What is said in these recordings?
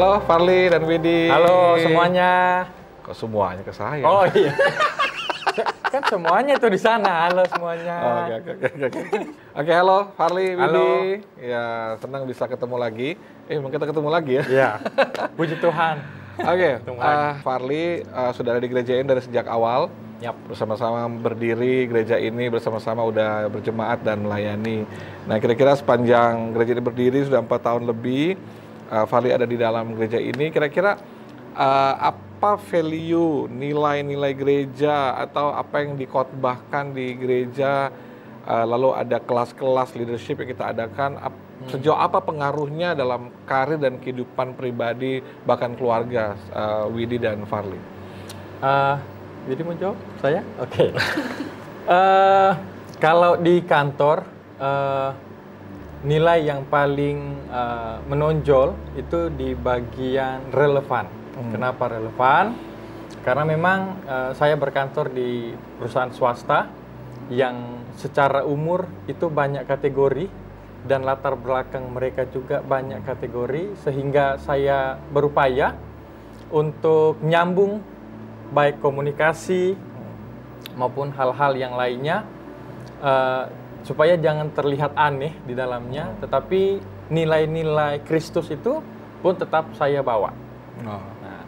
Halo Farli dan Widi. Halo semuanya. Kok semuanya ke saya? Oh iya. Kan semuanya tuh di sana. Halo semuanya. Oke, halo Farli, Widi. Halo. Ya, senang bisa ketemu lagi. Mungkin kita ketemu lagi ya. Iya. Puji Tuhan. Oke, Ketemu lagi. Farli sudah ada di gereja ini dari sejak awal. Yap. Bersama-sama berdiri gereja ini, bersama-sama udah berjemaat dan melayani. Nah, kira-kira sepanjang gereja ini berdiri sudah 4 tahun lebih, Farli ada di dalam gereja ini. Kira-kira apa value, nilai-nilai gereja atau apa yang dikhotbahkan di gereja, lalu ada kelas-kelas leadership yang kita adakan, sejauh apa pengaruhnya dalam karir dan kehidupan pribadi bahkan keluarga Widi dan Farli? Jadi mau jawab saya? Oke. Kalau di kantor, nilai yang paling menonjol itu di bagian relevan. Kenapa relevan? Karena memang saya berkantor di perusahaan swasta yang secara umur itu banyak kategori dan latar belakang mereka juga banyak kategori, sehingga saya berupaya untuk nyambung baik komunikasi maupun hal-hal yang lainnya, supaya jangan terlihat aneh di dalamnya, tetapi nilai-nilai Kristus itu pun tetap saya bawa. Nah,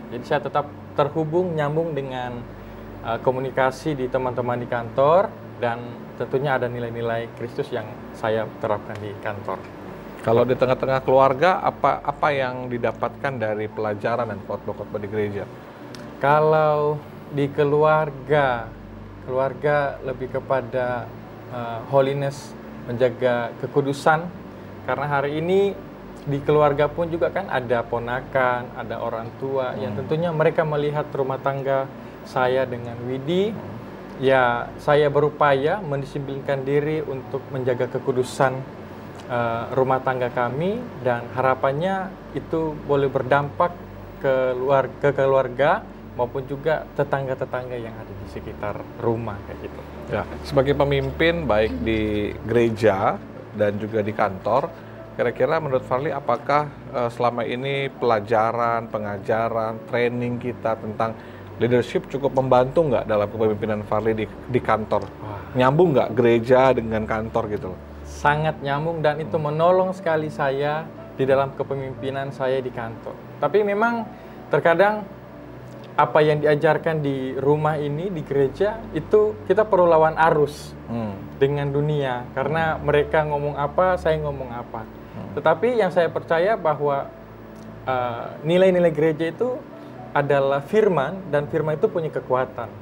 jadi saya tetap terhubung, nyambung dengan komunikasi di teman-teman di kantor, dan tentunya ada nilai-nilai Kristus yang saya terapkan di kantor. Kalau di tengah-tengah keluarga, apa yang didapatkan dari pelajaran dan khotbah-khotbah di gereja? Kalau di keluarga lebih kepada holiness, menjaga kekudusan. Karena hari ini di keluarga pun juga kan ada ponakan, ada orang tua yang tentunya mereka melihat rumah tangga saya dengan Widi. Ya, saya berupaya mendisiplinkan diri untuk menjaga kekudusan rumah tangga kami, dan harapannya itu boleh berdampak ke keluarga maupun juga tetangga-tetangga yang ada di sekitar rumah kayak gitu. Ya, sebagai pemimpin baik di gereja dan juga di kantor, kira-kira menurut Farli apakah selama ini pelajaran, pengajaran, training kita tentang leadership cukup membantu nggak dalam kepemimpinan Farli di kantor? Nyambung nggak gereja dengan kantor gitu? Sangat nyambung, dan itu menolong sekali saya di dalam kepemimpinan saya di kantor. Tapi memang terkadang apa yang diajarkan di rumah ini, di gereja, itu kita perlu lawan arus dengan dunia. Karena mereka ngomong apa, saya ngomong apa. Tetapi yang saya percaya bahwa nilai-nilai gereja itu adalah firman, dan firman itu punya kekuatan.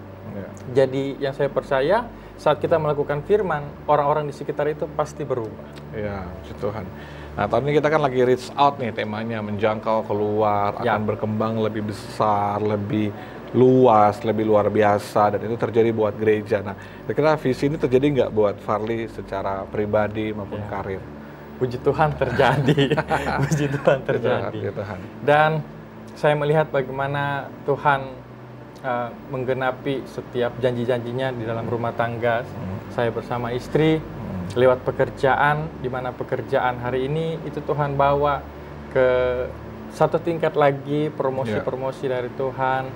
Jadi yang saya percaya, saat kita melakukan firman, orang-orang di sekitar itu pasti berubah. Ya, puji Tuhan. Nah, tahun ini kita kan lagi reach out nih, temanya menjangkau keluar, akan berkembang lebih besar, lebih luas, lebih luar biasa, dan itu terjadi buat gereja. Nah, kira-kira visi ini terjadi nggak buat Farli secara pribadi maupun karir? Puji Tuhan terjadi. Puji Tuhan terjadi. Puji Tuhan. Dan saya melihat bagaimana Tuhan menggenapi setiap janji-janjinya di dalam rumah tangga saya bersama istri, lewat pekerjaan, di mana pekerjaan hari ini itu Tuhan bawa ke satu tingkat lagi, promosi-promosi dari Tuhan.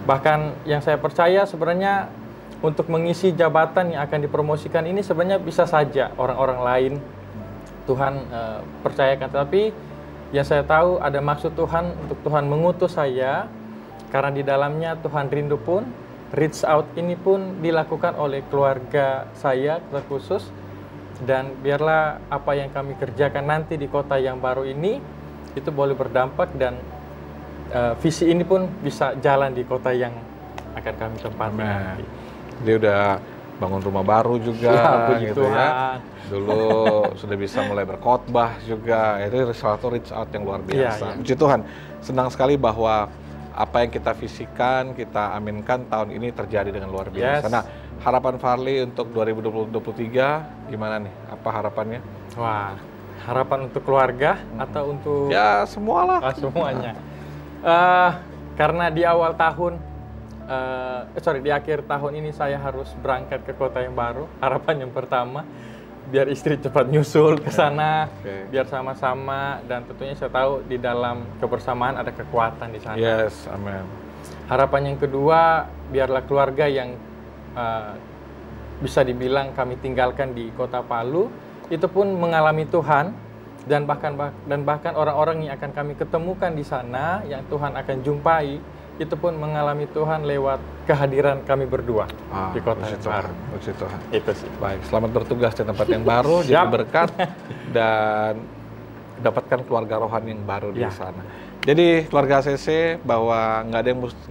Bahkan yang saya percaya sebenarnya untuk mengisi jabatan yang akan dipromosikan ini sebenarnya bisa saja orang-orang lain Tuhan percayakan, tapi yang saya tahu ada maksud Tuhan untuk Tuhan mengutus saya, karena di dalamnya Tuhan rindu pun reach out ini pun dilakukan oleh keluarga saya terkhusus. Dan biarlah apa yang kami kerjakan nanti di kota yang baru ini itu boleh berdampak, dan visi ini pun bisa jalan di kota yang akan kami tempati nanti. Dia udah bangun rumah baru juga, gitu ya. Dulu sudah bisa mulai berkhotbah juga. Itu salah satu reach out yang luar biasa. Puji Tuhan, senang sekali bahwa apa yang kita visikan, kita aminkan tahun ini terjadi dengan luar biasa. Nah, harapan Farli untuk 2023 gimana nih? Apa harapannya? Wah, harapan untuk keluarga atau untuk... Ya, semualah. Semuanya. Karena di awal tahun, di akhir tahun ini saya harus berangkat ke kota yang baru. Harapan yang pertama, biar istri cepat nyusul ke sana, Oke. biar sama-sama, dan tentunya saya tahu di dalam kebersamaan ada kekuatan di sana. Yes, amin. Harapan yang kedua, biarlah keluarga yang bisa dibilang kami tinggalkan di kota Palu itu pun mengalami Tuhan, dan bahkan orang-orang yang akan kami ketemukan di sana yang Tuhan akan jumpai itu pun mengalami Tuhan lewat kehadiran kami berdua di kota yang baru. Puji Tuhan. Itu sih. Baik, selamat bertugas di tempat yang baru, jadi berkat dan dapatkan keluarga rohani yang baru di sana. Jadi keluarga ACC bahwa nggak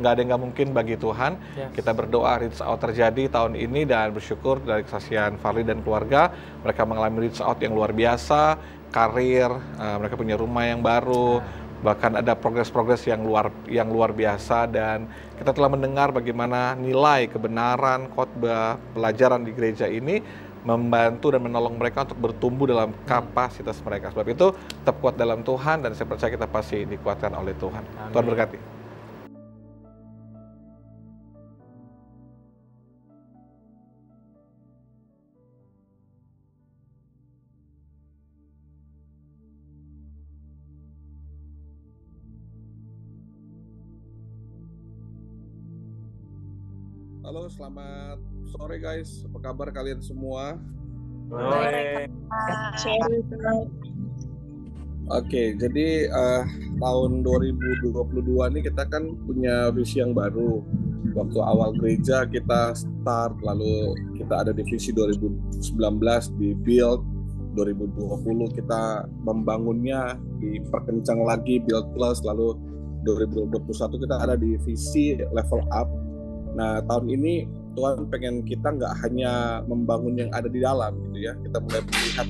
ada yang nggak mungkin bagi Tuhan. Kita berdoa reach out terjadi tahun ini dan bersyukur dari kesaksian Farli dan keluarga, mereka mengalami reach out yang luar biasa, karir, mereka punya rumah yang baru, bahkan ada progres-progres yang luar biasa, dan kita telah mendengar bagaimana nilai kebenaran khotbah pelajaran di gereja ini membantu dan menolong mereka untuk bertumbuh dalam kapasitas mereka. Sebab itu tetap kuat dalam Tuhan, dan saya percaya kita pasti dikuatkan oleh Tuhan. Amin. Tuhan berkati. Halo, selamat sore guys. Apa kabar kalian semua? Baik. Oke, jadi tahun 2022 ini kita kan punya visi yang baru. Waktu awal gereja kita start, lalu kita ada di visi 2019 di build, 2020 kita membangunnya, diperkencang lagi build plus, lalu 2021 kita ada di visi level up. Nah, tahun ini Tuhan pengen kita nggak hanya membangun yang ada di dalam gitu ya, kita mulai melihat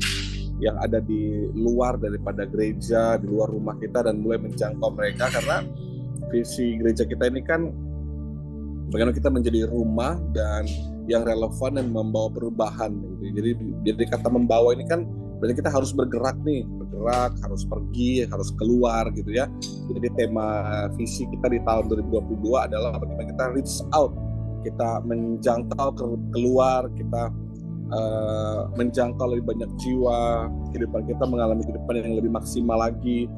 yang ada di luar daripada gereja, di luar rumah kita, dan mulai menjangkau mereka, karena visi gereja kita ini kan bagaimana kita menjadi rumah dan yang relevan dan membawa perubahan gitu. Jadi kata membawa ini kan berarti kita harus bergerak, harus pergi, harus keluar gitu ya. Jadi tema visi kita di tahun 2022 adalah bagaimana kita reach out, kita menjangkau keluar, kita menjangkau lebih banyak jiwa, kehidupan kita mengalami kehidupan yang lebih maksimal lagi,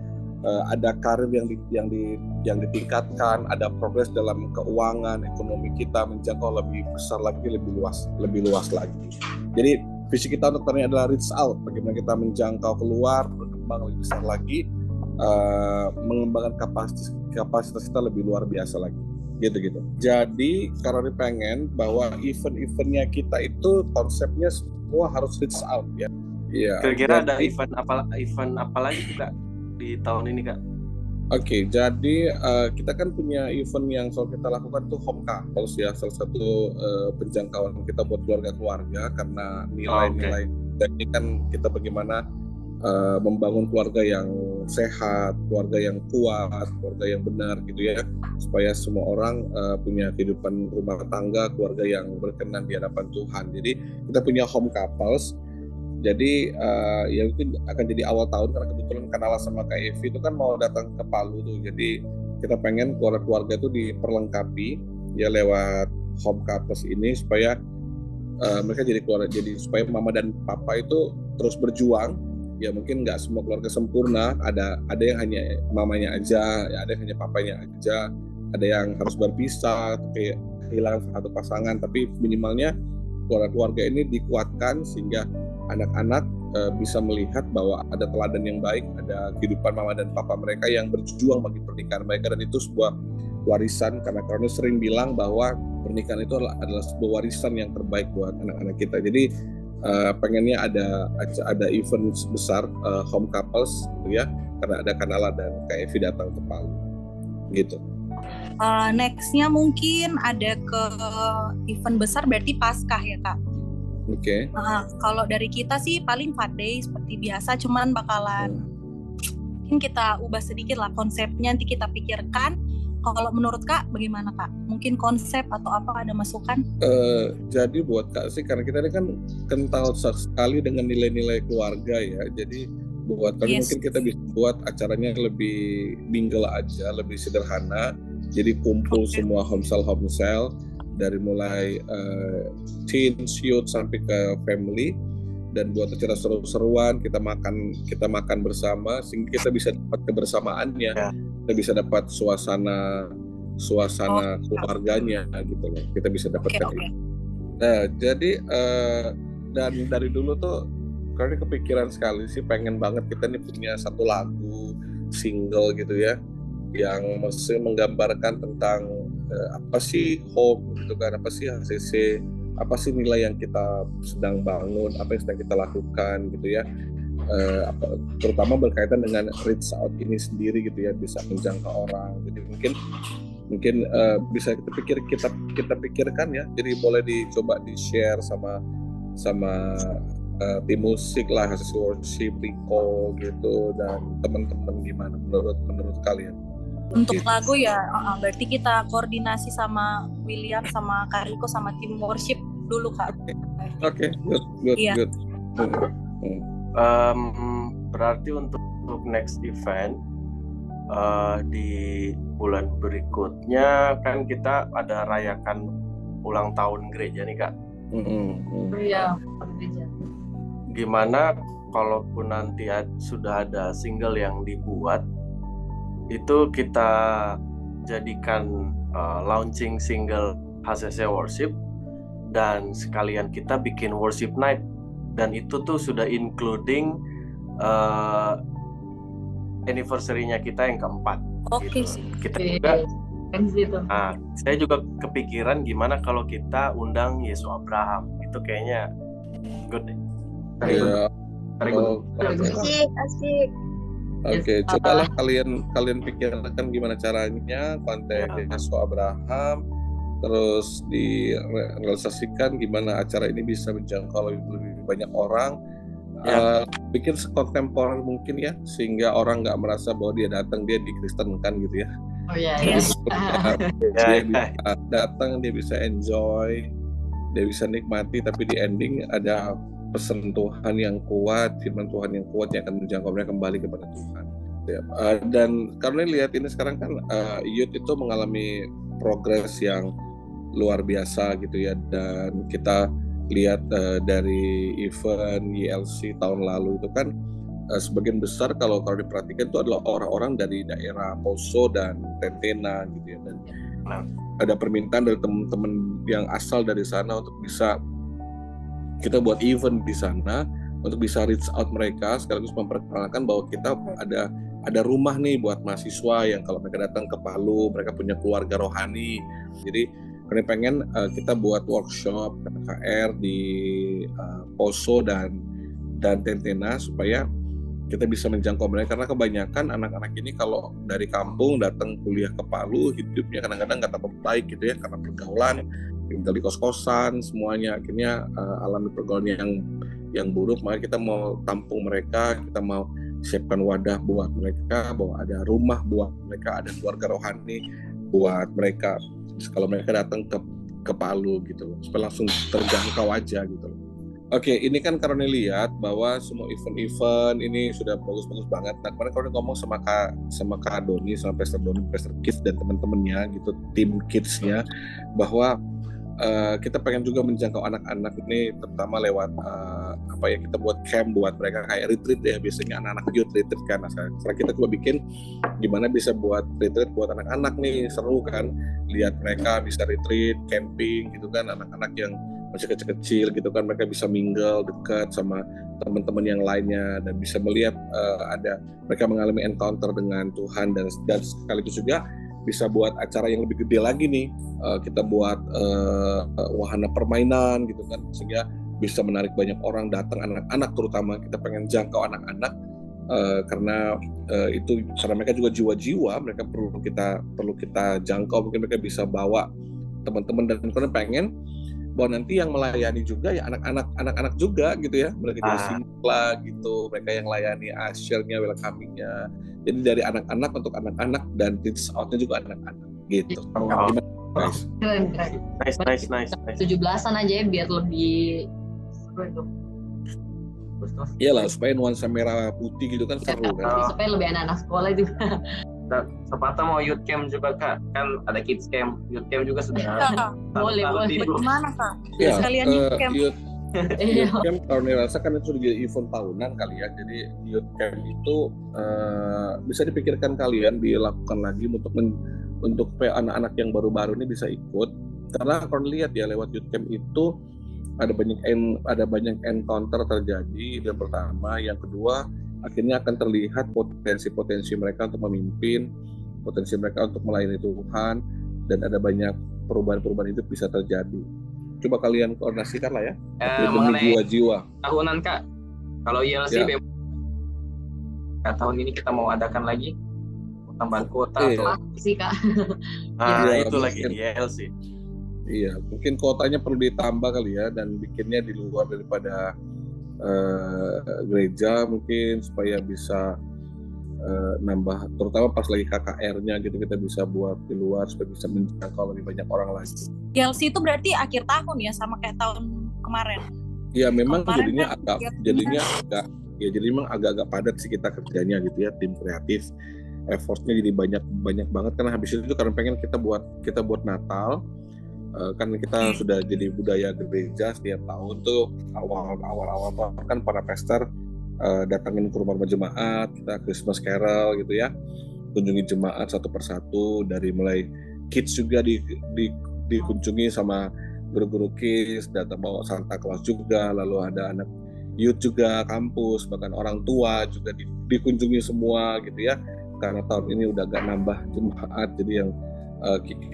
ada karir yang ditingkatkan, ada progres dalam keuangan, ekonomi kita menjangkau lebih besar lagi, lebih luas lagi. Jadi visi kita untuk tahun ini adalah reach out, bagaimana kita menjangkau keluar, berkembang lebih besar lagi, mengembangkan kapasitas kita lebih luar biasa lagi, gitu. Jadi karena pengen bahwa event-eventnya kita itu konsepnya semua harus reach out ya. Iya. Kira-kira ada event apa lagi Kak di tahun ini Kak? Oke, jadi kita kan punya event yang selalu kita lakukan tuh Home Couples ya, salah satu penjangkauan kita buat keluarga karena nilai-nilai. Dan ini kan kita bagaimana membangun keluarga yang sehat, keluarga yang kuat, keluarga yang benar gitu ya, supaya semua orang punya kehidupan rumah tangga, keluarga yang berkenan di hadapan Tuhan. Jadi kita punya Home Couples. Jadi ya itu akan jadi awal tahun, karena kebetulan Kanala sama Kak Evi itu kan mau datang ke Palu tuh. Jadi kita pengen keluarga itu diperlengkapi ya lewat Home Couples ini, supaya mereka jadi keluarga, jadi supaya mama dan papa itu terus berjuang. Ya mungkin nggak semua keluarga sempurna, ada yang hanya mamanya aja, ya ada yang hanya papanya aja, ada yang harus berpisah, kayak kehilangan satu pasangan, tapi minimalnya keluarga ini dikuatkan sehingga anak-anak bisa melihat bahwa ada teladan yang baik, ada kehidupan mama dan papa mereka yang berjuang bagi pernikahan mereka, dan itu sebuah warisan, karena sering bilang bahwa pernikahan itu adalah sebuah warisan yang terbaik buat anak-anak kita. Jadi pengennya ada event besar Home Couples gitu ya, karena ada Kanala dan Kak Evi datang ke Palu gitu. Nextnya mungkin ada ke event besar berarti Paskah ya Kak. Oke. Kalau dari kita sih paling 4 day seperti biasa, cuman bakalan mungkin kita ubah sedikit lah konsepnya, nanti kita pikirkan. Kalau menurut Kak bagaimana Kak? Mungkin konsep atau apa, ada masukan? Jadi buat Kak sih, karena kita ini kan kental sekali dengan nilai-nilai keluarga ya. Jadi buat kami mungkin kita bisa buat acaranya lebih bingle aja, lebih sederhana. Jadi kumpul semua homesel dari mulai teens, youth sampai ke family. dan buat acara seru-seruan, kita makan bersama sehingga kita bisa dapat kebersamaannya, kita bisa dapat suasana keluarganya gitu loh, kita bisa dapatkan itu. Nah jadi dan dari dulu tuh karena kepikiran sekali sih, pengen banget kita nih punya satu lagu single gitu ya, yang mesti menggambarkan tentang apa sih home gitu kan, apa sih HCC, apa sih nilai yang kita sedang bangun, apa yang sedang kita lakukan gitu ya, terutama berkaitan dengan reach out ini sendiri gitu ya, bisa menjangkau orang. Jadi mungkin bisa kita pikirkan ya, jadi boleh dicoba di share sama tim musik lah, HCC Worship, Rico gitu, dan teman-teman gimana menurut kalian? Untuk lagu ya, berarti kita koordinasi sama William, sama Kak Riko, sama tim worship dulu Kak. Oke, good. Berarti untuk next event di bulan berikutnya kan kita ada rayakan ulang tahun gereja nih Kak. Iya, gereja. Gimana kalaupun nanti sudah ada single yang dibuat, itu kita jadikan launching single HCC Worship, dan sekalian kita bikin worship night, dan itu tuh sudah including anniversary-nya kita yang keempat. Oke gitu. sih. Kita juga saya juga kepikiran gimana kalau kita undang Yesus Abraham, itu kayaknya good deh. Asik. Oke, cobalah kalian pikirkan gimana caranya konten Yesus Abraham, terus direalisasikan gimana acara ini bisa menjangkau lebih banyak orang. Bikin sekontemporer mungkin ya, sehingga orang nggak merasa bahwa dia datang dia dikristenkan gitu ya. Dia bisa datang, dia bisa enjoy, dia bisa nikmati, tapi di ending ada pesan Tuhan yang kuat, firman Tuhan yang kuat yang akan menjangkau mereka kembali kepada Tuhan. Dan karena lihat ini sekarang kan youth itu mengalami progres yang luar biasa gitu ya, dan kita lihat dari event YLC tahun lalu itu kan sebagian besar kalau diperhatikan itu adalah orang-orang dari daerah Poso dan Tentena gitu ya, dan ada permintaan dari teman-teman yang asal dari sana untuk bisa kita buat event di sana untuk bisa reach out mereka, sekaligus memperkenalkan bahwa kita ada rumah nih buat mahasiswa yang kalau mereka datang ke Palu mereka punya keluarga rohani. Jadi kami pengen kita buat workshop KKR di Poso dan Tentena supaya kita bisa menjangkau mereka, karena kebanyakan anak-anak ini kalau dari kampung datang kuliah ke Palu hidupnya kadang-kadang nggak tambah baik gitu ya, karena pergaulan, tinggal di kos-kosan semuanya, akhirnya alami pergaulan yang buruk. Maka kita mau tampung mereka, kita mau siapkan wadah buat mereka, bahwa ada rumah buat mereka, ada keluarga rohani buat mereka. Kalau mereka datang ke Palu gitu loh, supaya langsung terjangkau aja gitu loh. Oke, ini kan karena lihat bahwa semua event-event ini sudah bagus-bagus banget. Nah, kemarin kalau ngomong sama Kak Doni, sama Pastor Doni, Pastor Kids dan teman-temannya gitu, tim kids-nya, bahwa kita pengen juga menjangkau anak-anak ini, terutama lewat kita buat camp buat mereka kayak retreat ya, biasanya anak-anak youth retreat kan. Nah, sekarang kita coba bikin gimana bisa buat retreat buat anak-anak nih, seru kan, lihat mereka bisa retreat, camping gitu kan, anak-anak yang masih kecil-kecil gitu kan, mereka bisa mingle dekat sama teman-teman yang lainnya, dan bisa melihat ada mereka mengalami encounter dengan Tuhan, dan sekaligus juga bisa buat acara yang lebih gede lagi nih, kita buat wahana permainan gitu kan, sehingga bisa menarik banyak orang datang, anak-anak terutama. Kita pengen jangkau anak-anak karena itu karena mereka juga jiwa-jiwa, mereka perlu kita jangkau. Mungkin mereka bisa bawa teman-teman, dan karena pengen bahwa nanti yang melayani juga ya anak-anak juga gitu ya, mereka jadi singla gitu, mereka yang layani usher-nya, welcoming-nya. Jadi dari anak-anak untuk anak-anak, dan reach out-nya juga anak-anak gitu. Nice. Nice. 17-an aja ya biar lebih seru itu. Iyalah, supaya nuansa merah putih gitu kan seru kan. Supaya lebih anak-anak sekolah juga. Sepatah mau youth camp juga Kak, kan ada kids camp, youth camp juga sudah. Boleh. Gimana Kak? Ya, Sekalian youth camp. Iya. Youth Camp kalau dirasakan itu sudah jadi event tahunan kali ya. Jadi Youth Camp itu bisa dipikirkan kalian dilakukan lagi untuk supaya anak-anak yang baru-baru ini bisa ikut. Karena kalau lihat ya lewat Youth Camp itu ada banyak encounter terjadi. Yang pertama, yang kedua akhirnya akan terlihat potensi-potensi mereka untuk memimpin, potensi mereka untuk melayani Tuhan, dan ada banyak perubahan-perubahan itu bisa terjadi. Coba kalian koordinasikan lah ya. Demi jiwa-jiwa. Tahunan Kak, kalau YLC Ya. tahun ini kita mau adakan lagi tambahan kuota Iya. atau Sih Kak. Nah, Iya, itu lagi mungkin. YLC. Iya, mungkin kuotanya perlu ditambah kali ya, dan bikinnya di luar daripada gereja mungkin supaya bisa nambah, terutama pas lagi KKR-nya gitu, kita bisa buat di luar supaya bisa menjangkau lebih banyak orang lagi. YLC itu berarti akhir tahun ya, sama kayak tahun kemarin. Ya memang Kemarin jadinya kan jadi memang agak padat sih kita kerjanya gitu ya, tim kreatif. Effortnya jadi banyak banget karena habis itu karena pengen kita buat Natal. Kan kita sudah jadi budaya gereja setiap tahun tuh awal tahun kan para pastor datangin ke rumah jemaat, kita Christmas Carol gitu ya, kunjungi jemaat satu persatu, dari mulai kids juga dikunjungi sama guru-guru kids, datang bawa Santa Claus juga, lalu ada anak youth juga, kampus, bahkan orang tua juga dikunjungi semua gitu ya, karena tahun ini udah agak nambah jemaat, jadi yang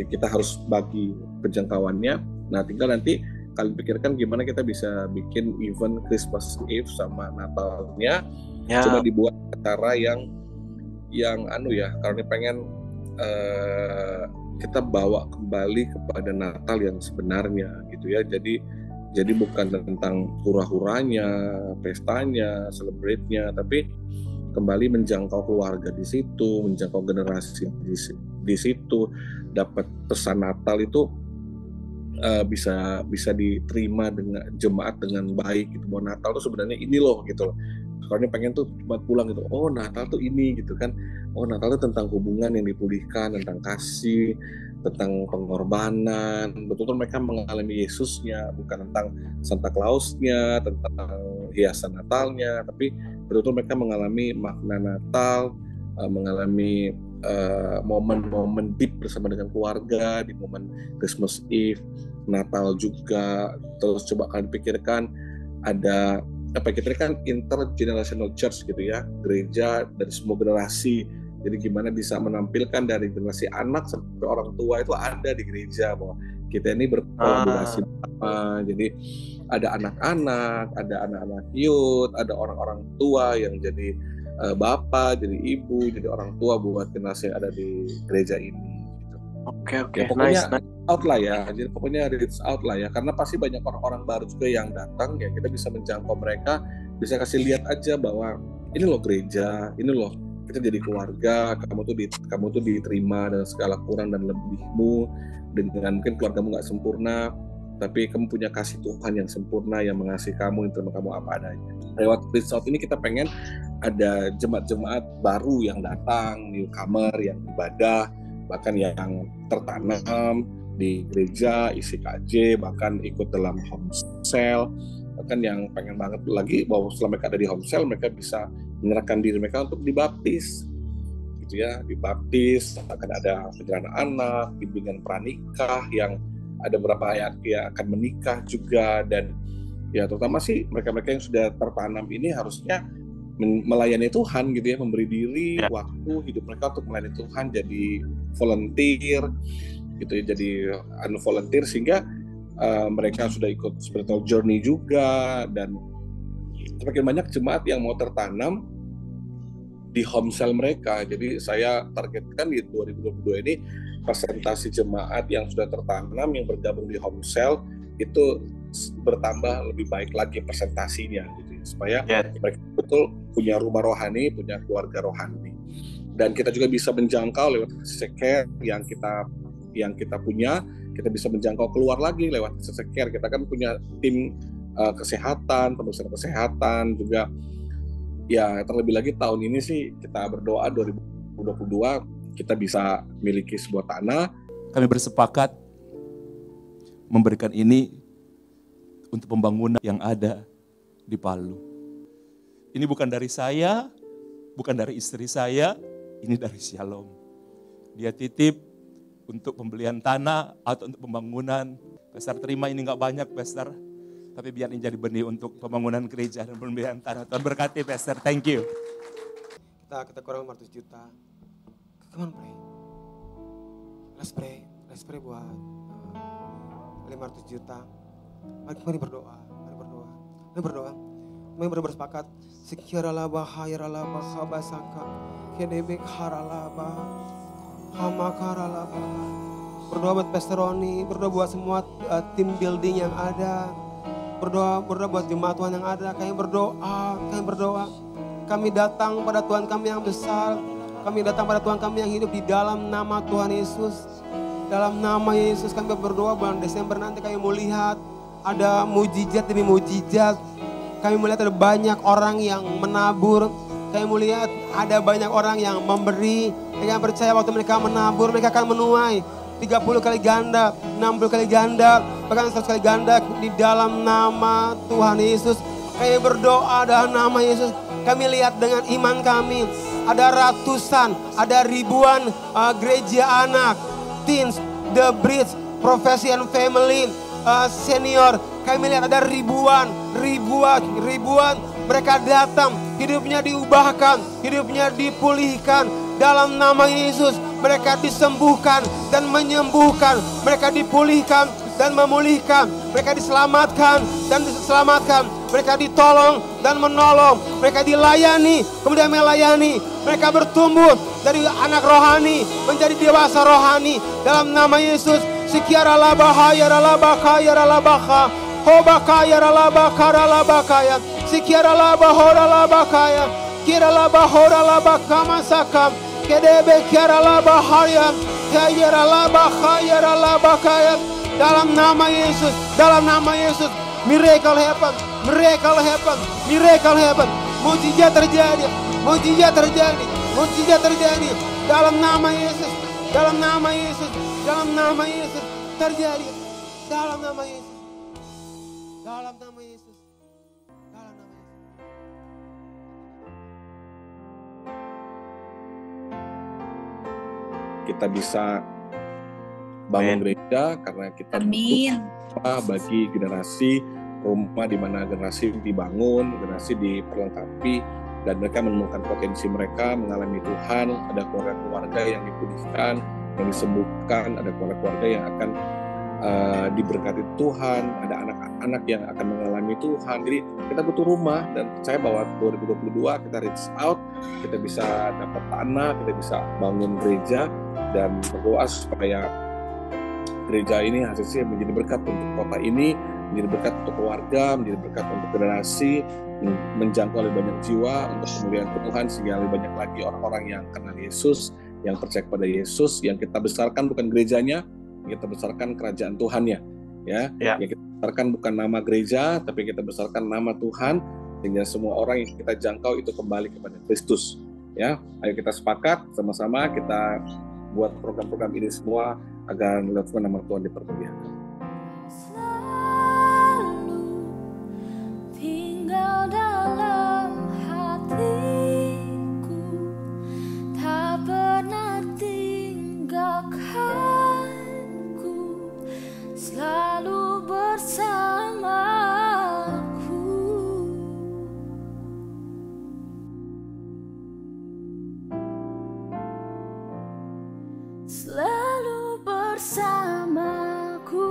kita harus bagi penjangkauannya. Nah tinggal nanti kalian pikirkan gimana kita bisa bikin event Christmas Eve sama Natalnya, Ya. coba dibuat acara yang karena pengen kita bawa kembali kepada Natal yang sebenarnya gitu ya. Jadi bukan tentang hura-huranya, pestanya, celebrate-nya, tapi kembali menjangkau keluarga di situ, menjangkau generasi di situ, dapat pesan Natal itu bisa diterima dengan jemaat dengan baik gitu. Bahwa Natal tuh sebenarnya ini loh gitu. Karena pengen tuh cuma pulang gitu. Oh Natal tuh ini gitu kan. Oh Natal tuh tentang hubungan yang dipulihkan, tentang kasih, tentang pengorbanan. Betul-betul mereka mengalami Yesusnya, bukan tentang Santa Clausnya, tentang hiasan Natalnya, tapi betul-betul mereka mengalami makna Natal, mengalami momen-momen deep bersama dengan keluarga di momen Christmas Eve, Natal juga. Terus coba kalian pikirkan ada kita kan intergenerational church gitu ya, gereja dari semua generasi. Jadi gimana bisa menampilkan dari generasi anak sampai orang tua itu ada di gereja, bahwa kita ini berkolaborasi bersama. Jadi ada anak-anak, ada anak-anak youth, ada orang-orang tua yang jadi bapak, jadi ibu, jadi orang tua buat generasi yang ada di gereja ini. Gitu. Oke, Ya, pokoknya nice. out lah ya, jadi pokoknya reach out lah ya, karena pasti banyak orang-orang baru juga yang datang ya, kita bisa menjangkau mereka, bisa kasih lihat aja bahwa ini loh gereja, ini loh kita jadi keluarga, kamu tuh diterima dengan segala kurang dan lebihmu, dengan mungkin keluargamu nggak sempurna, tapi kamu punya kasih Tuhan yang sempurna yang mengasihi kamu, yang terima kamu apa adanya. Lewat reach out ini kita pengen ada jemaat-jemaat baru yang datang, newcomer yang ibadah, bahkan yang tertanam di gereja, isi KJ, bahkan ikut dalam home cell, bahkan yang pengen banget lagi bahwa setelah mereka ada di home cell, mereka bisa menyerahkan diri mereka untuk dibaptis, gitu ya, dibaptis. Akan ada penjelasan anak, bimbingan pranikah, yang ada beberapa yang akan menikah juga, dan ya terutama sih mereka-mereka yang sudah tertanam ini harusnya melayani Tuhan gitu ya, memberi diri, waktu hidup mereka untuk melayani Tuhan, jadi volunteer gitu ya, jadi volunteer, sehingga mereka sudah ikut spiritual journey juga, dan semakin banyak jemaat yang mau tertanam di home cell mereka. Jadi saya targetkan di 2022 ini presentasi jemaat yang sudah tertanam yang bergabung di home cell itu bertambah lebih baik lagi presentasinya gitu ya, supaya mereka betul punya rumah rohani, punya keluarga rohani. Dan kita juga bisa menjangkau lewat care yang kita punya, kita bisa menjangkau keluar lagi lewat care. Kita kan punya tim kesehatan, penulisan kesehatan juga. Ya terlebih lagi tahun ini sih kita berdoa 2022 kita bisa miliki sebuah tanah. Kami bersepakat memberikan ini untuk pembangunan yang ada di Palu. Ini bukan dari saya, bukan dari istri saya, ini dari Shalom. Dia titip untuk pembelian tanah atau untuk pembangunan. Pastor terima ini gak banyak Pastor, tapi biar ini jadi benih untuk pembangunan gereja dan pembelian tanah. Tuhan berkati Pastor, thank you. Kita kurang 500 juta. Come on pray. Let's pray buat 500 juta. Mari berdoa. Mari bersepakat. Sekiralaba hayaralaba khabasaka. Kedebek haralaba. Hamakaralaba. Berdoa buat Pastor Roni, berdoa buat semua tim building yang ada. Berdoa buat jemaat Tuhan yang ada. Kami berdoa. Kami datang pada Tuhan kami yang besar. Kami datang pada Tuhan kami yang hidup di dalam nama Tuhan Yesus. Dalam nama Yesus kami berdoa bulan Desember nanti kami mau lihat ada mujizat demi mujizat. Kami melihat ada banyak orang yang menabur. Kami melihat ada banyak orang yang memberi. Kami percaya waktu mereka menabur mereka akan menuai 30 kali ganda, 60 kali ganda, bahkan 100 kali ganda di dalam nama Tuhan Yesus. Kami berdoa dalam nama Yesus. Kami lihat dengan iman kami. Ada ratusan, ada ribuan gereja anak, teens, the bridge, profesi and family, senior. Kami lihat ada ribuan. Mereka datang, hidupnya diubahkan, hidupnya dipulihkan. Dalam nama Yesus, mereka disembuhkan dan menyembuhkan. Mereka dipulihkan dan memulihkan. Mereka diselamatkan dan diselamatkan. Mereka ditolong dan menolong. Mereka dilayani, kemudian melayani. Mereka bertumbuh dari anak rohani menjadi dewasa rohani. Dalam nama Yesus. Sikiaralabaha yaralabaka yaralabaka. Hobaka yaralabaka yaralabaka. Sikiaralabahoralabaka ya. Kiralabahoralabaka masakam. Kedebe kiaralabaha ya. Yaralabaka yaralabaka ya. Dalam nama Yesus. Dalam nama Yesus. Miracle happen. Mujizat terjadi. Dalam nama Yesus. Terjadi. Dalam nama Yesus. Kita bisa bangun gereja karena kita butuh bagi generasi rumah di mana generasi dibangun, generasi diperlengkapi, dan mereka menemukan potensi mereka, mengalami Tuhan. Ada keluarga-keluarga yang dipulihkan, yang disembuhkan, ada keluarga-keluarga yang akan diberkati Tuhan, ada anak-anak yang akan mengalami Tuhan. Jadi kita butuh rumah, dan percaya bahwa 2022 kita reach out, kita bisa dapat tanah, kita bisa bangun gereja, dan berdoa supaya gereja ini hasilnya menjadi berkat untuk kota ini, menjadi berkat untuk keluarga, menjadi berkat untuk generasi, menjangkau lebih banyak jiwa untuk kemuliaan Tuhan, sehingga lebih banyak lagi orang-orang yang kenal Yesus, yang percaya kepada Yesus. Yang kita besarkan bukan gerejanya, kita besarkan kerajaan Tuhannya, ya. Yang kita besarkan bukan nama gereja, tapi kita besarkan nama Tuhan, sehingga semua orang yang kita jangkau itu kembali kepada Kristus, ya. Ayo kita sepakat sama-sama, kita buat program-program ini semua agar nama Tuhan dipermuliakan. Selalu tinggal dalam hatiku, tak pernah tinggalkanku, selalu bersamaku. Selalu bersamaku.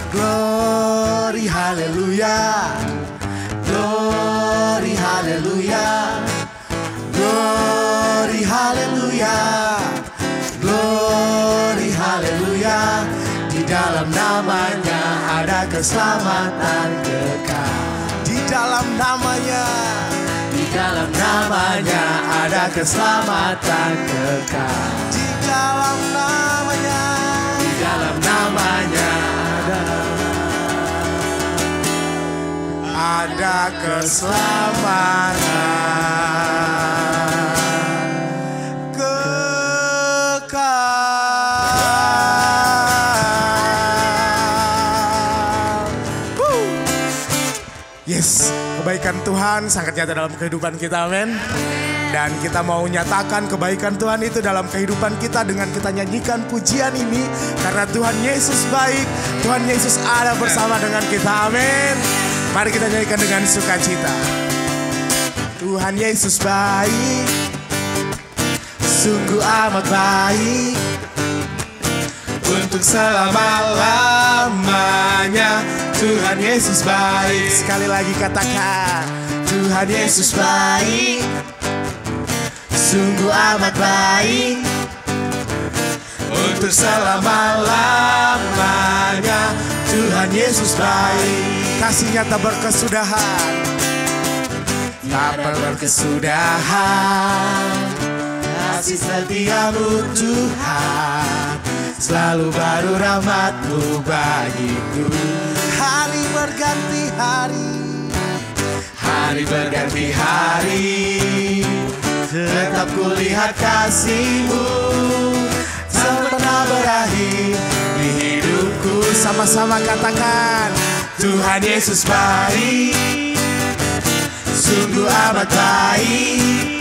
Glory haleluya. Glory haleluya. Glory haleluya. Glory haleluya. Di dalam namanya ada keselamatan kekal. Di dalam namanya, di dalam namanya ada keselamatan kekal. Di dalam namanya, di dalam namanya ada keselamatan kekal. Yes, kebaikan Tuhan sangat nyata dalam kehidupan kita, amin. Dan kita mau nyatakan kebaikan Tuhan itu dalam kehidupan kita dengan kita nyanyikan pujian ini. Karena Tuhan Yesus baik, Tuhan Yesus ada bersama dengan kita, amin. Mari kita nyanyikan dengan sukacita. Tuhan Yesus baik, sungguh amat baik, untuk selama-lamanya. Tuhan Yesus baik. Sekali lagi katakan, Tuhan Yesus baik, sungguh amat baik, untuk selama-lamanya. Tuhan Yesus baik. Kasih nyata berkesudahan, tak berkesudahan. Kasih setiamu Tuhan, selalu baru rahmat-Mu bagiku. Hari berganti hari, hari berganti hari, tetap kulihat kasih-Mu, tak pernah berakhir di hidupku. Sama-sama katakan, Tuhan Yesus baik, sungguh amat baik,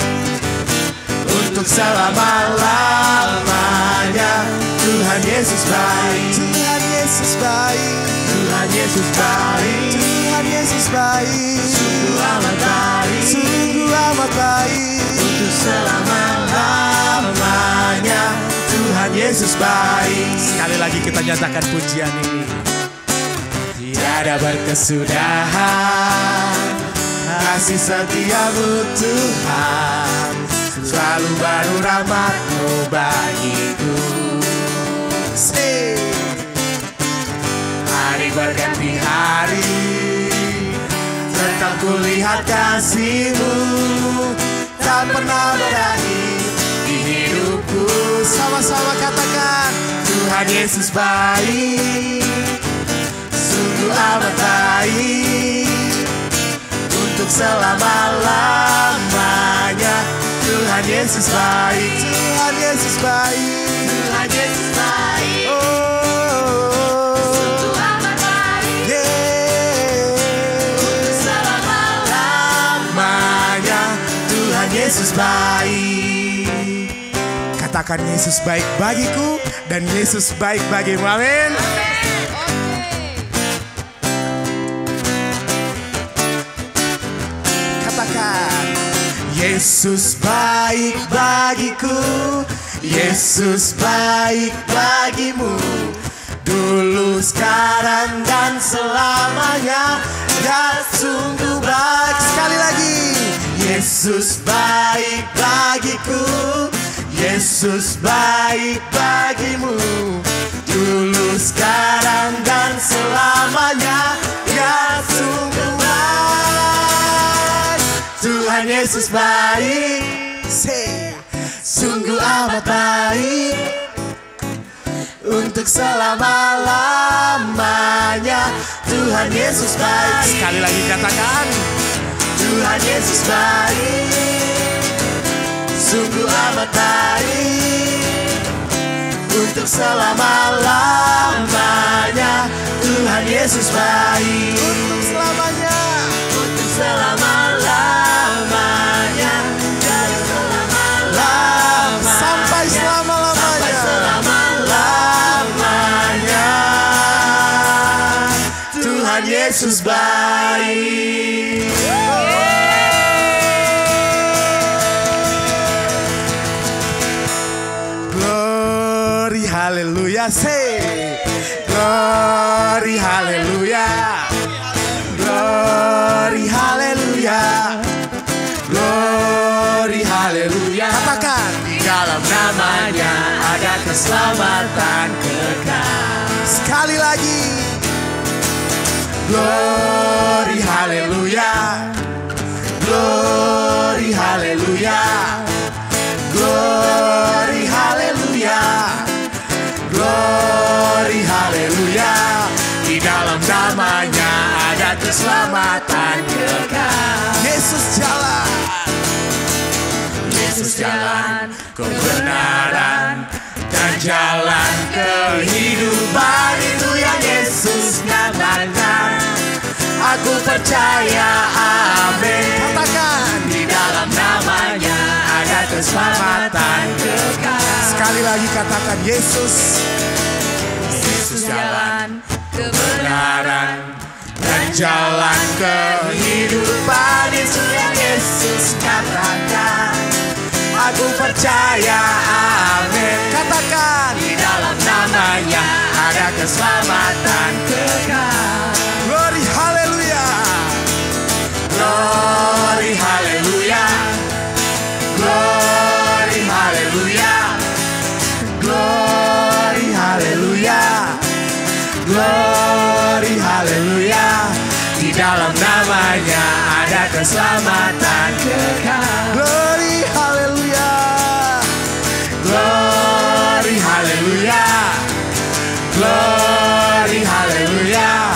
untuk selama-lamanya. Tuhan Yesus baik, Tuhan Yesus baik, Tuhan Yesus baik, Tuhan Yesus baik, sungguh amat baik, sungguh amat baik, untuk selama-lamanya. Tuhan Yesus baik. Sekali lagi kita nyatakan pujian ini. Tiada berkesudahan kasih setiamu Tuhan, selalu baru rahmat-Mu bagiku. Hari berganti hari, tetap kulihat kasih-Mu, tak pernah berakhir di hidupku. Sama-sama katakan, Tuhan Yesus baik, sungguh amat baik, untuk selama-lamanya. Tuhan Yesus baik, Tuhan Yesus baik, Tuhan Yesus baik, sungguh amat baik, untuk selama-lamanya. Tuhan Yesus baik. Katakan, Yesus baik bagiku dan Yesus baik bagimu, amin. Katakan, Yesus baik bagiku, Yesus baik bagimu, dulu, sekarang, dan selamanya. Dan sungguh baik. Sekali lagi, Yesus baik bagiku, Yesus baik bagimu, dulu, sekarang, dan selamanya. Ya sungguh baik. Tuhan Yesus baik, sungguh amat baik, untuk selama-lamanya. Tuhan Yesus baik. Sekali lagi katakan, Tuhan Yesus baik, sungguh amat baik, untuk selama-lamanya. Tuhan Yesus baik, untuk selamanya, untuk selama-lamanya, dari selama-lamanya sampai selama-lamanya, sampai selama-lamanya. Tuhan Yesus baik. Glory haleluya. Say glory hallelujah, glory hallelujah, glory hallelujah. Katakan, di dalam namanya ada keselamatan kekal. Sekali lagi, glory hallelujah, glory hallelujah, glory hallelujah, glory hallelujah. Di dalam namanya ada keselamatan kekal. Yesus jalan, Yesus jalan kebenaran dan jalan kehidupan. Itu yang Yesus katakan. Aku percaya, amin. Katakan, di dalam namanya ada keselamatan kekal. Sekali lagi katakan, Yesus, Yesus jalan kebenaran dan jalan kehidupan. Itu yang Yesus katakan. Aku percaya, amin. Katakan, di dalam namanya ada keselamatan kekal. Glory hallelujah, glory hallelujah, glory hallelujah, glory hallelujah, glory hallelujah. Di dalam namanya ada keselamatan kekal. Glory hallelujah, glory hallelujah, glory hallelujah,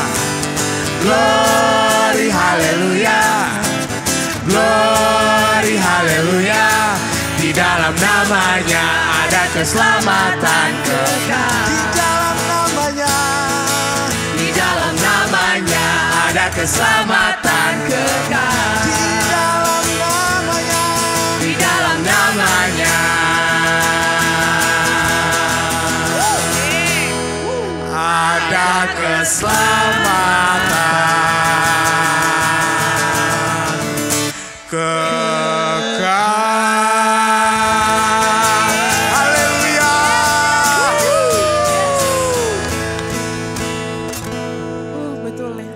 glory hallelujah, glory hallelujah. Di dalam namanya ada keselamatan kekal. Di dalam namanya, di dalam namanya ada keselamatan kekal. Di dalam namanya, di dalam namanya ada keselamatan kekal. Haleluya. Betul ya.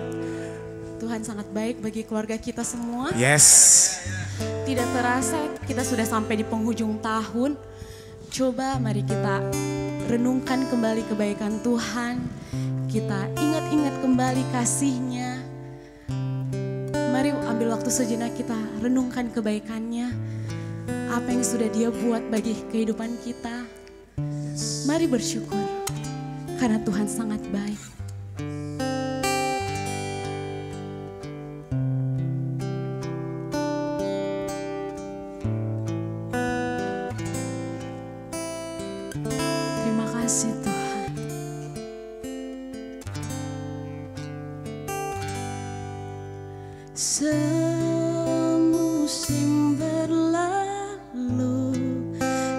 Tuhan sangat baik bagi keluarga kita semua. Yes. Tidak terasa kita sudah sampai di penghujung tahun. Coba mari kita renungkan kembali kebaikan Tuhan. Kita ingat-ingat kembali kasih-Nya. Mari ambil waktu sejenak kita renungkan kebaikannya. Apa yang sudah Dia buat bagi kehidupan kita. Mari bersyukur karena Tuhan sangat baik. Terima kasih Tuhan. Semusim berlalu,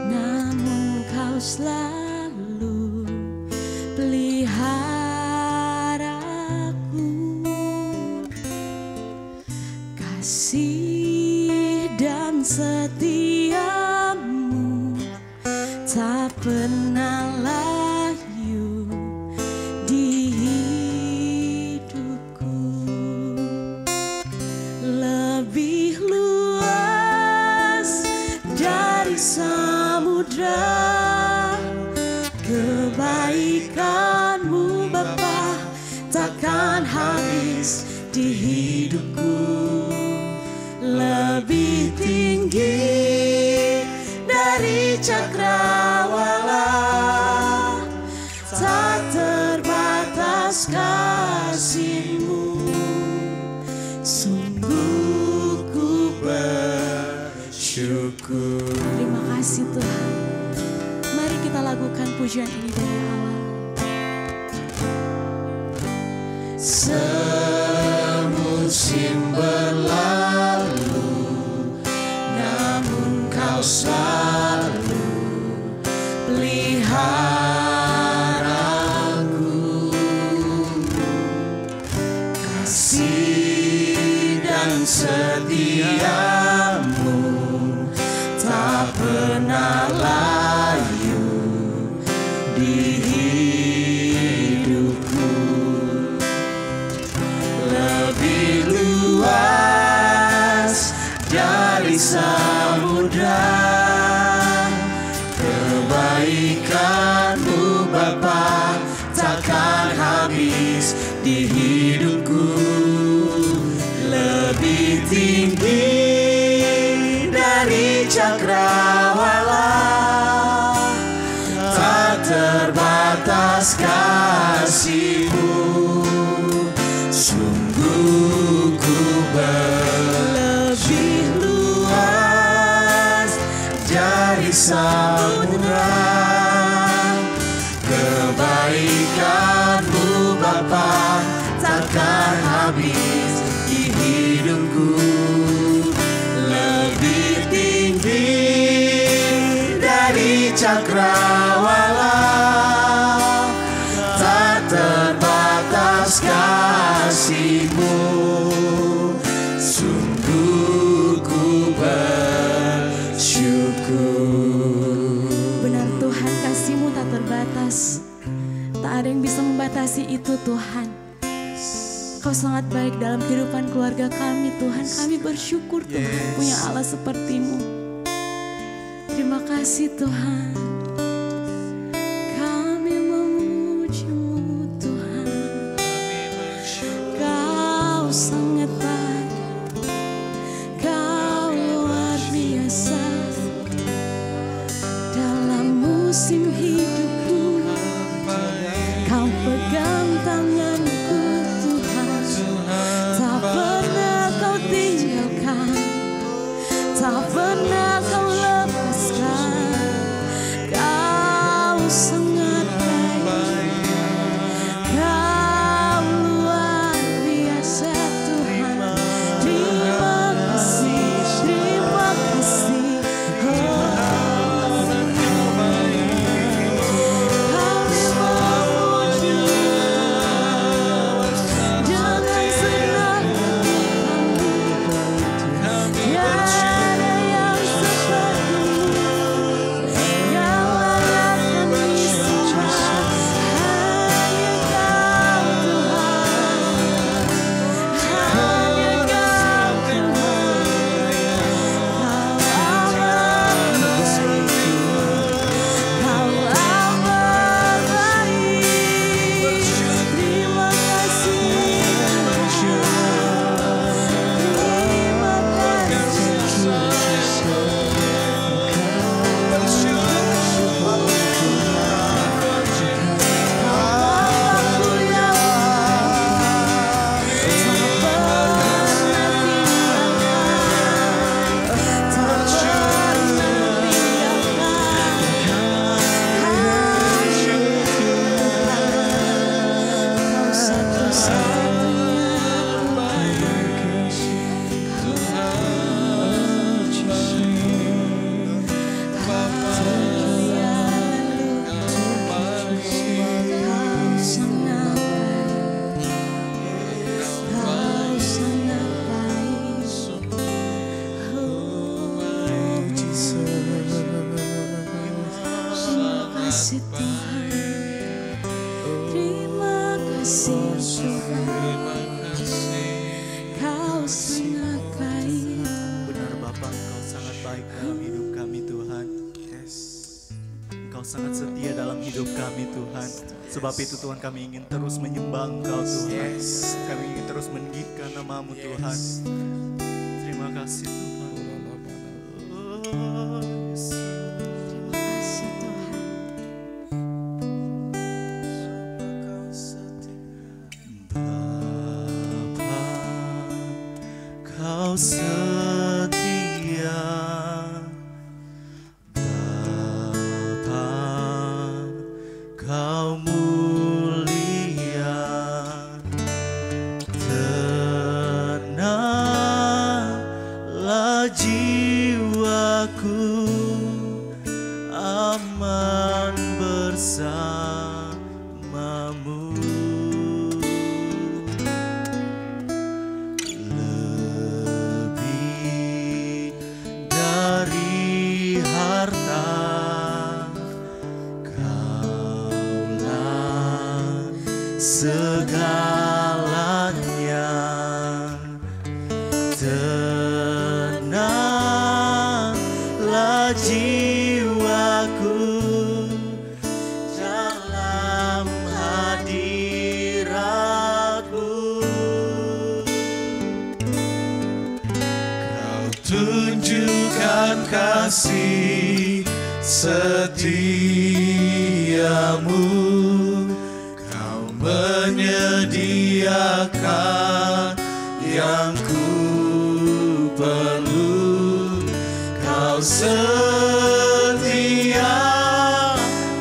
namun Kau selalu peliharaku. Kasih dan setiamu tak pernah layu di hidupku. Lebih luas dari samudra, kebaikan-Mu Bapa takkan habis di hidupku. Lebih tinggi dari cakrawala, tak terbatas kasih-Mu. Sungguh ku bersyukur. Terima kasih Tuhan. Mari kita lakukan pujian ini dari awal. Semusim berlalu, namun Kau selalu peliharaku. Kasih dan setia-Mu tak pernah layu di terbatas kasih-Mu, sungguh ku lebih luas dari samudra. Kebaikan-Mu Bapa takkan habis di hidupku, lebih tinggi dari cakrawala, tak terbatas kasih-Mu, sungguh ku bersyukur. Benar Tuhan, kasih-Mu tak terbatas. Tak ada yang bisa membatasi itu Tuhan. Kau sangat baik dalam kehidupan keluarga kami Tuhan. Kami bersyukur Tuhan punya Allah seperti-Mu. Terima kasih Tuhan. Kami memuji-Mu Tuhan. Kau sangat baik. Kau luar biasa. Dalam musim hidupku, Kau pegang tanganku Tuhan. Tak pernah Kau tinggalkan, tak pernah Kau lepaskan. Kau sangat baik, Kau luar biasa Tuhan. Terima kasih, terima kasih. kasih Tuhan, terima kasih Tuhan, Kau sangat baik. Benar Bapa, Engkau sangat baik dalam hidup kami Tuhan. Engkau sangat setia dalam hidup kami Tuhan. Sebab itu Tuhan, kami ingin terus menyembah Engkau Tuhan. Kami ingin terus meninggikan nama-Mu Tuhan. Terima kasih Tuhan. Setia Bapa, Kau mulia, tenanglah jiwaku, aman bersama-Mu. Segalanya, tenanglah jiwaku dalam hadirat-Mu. Kau tunjukkan kasih setiamu menyediakan yang ku perlu. Kau setia,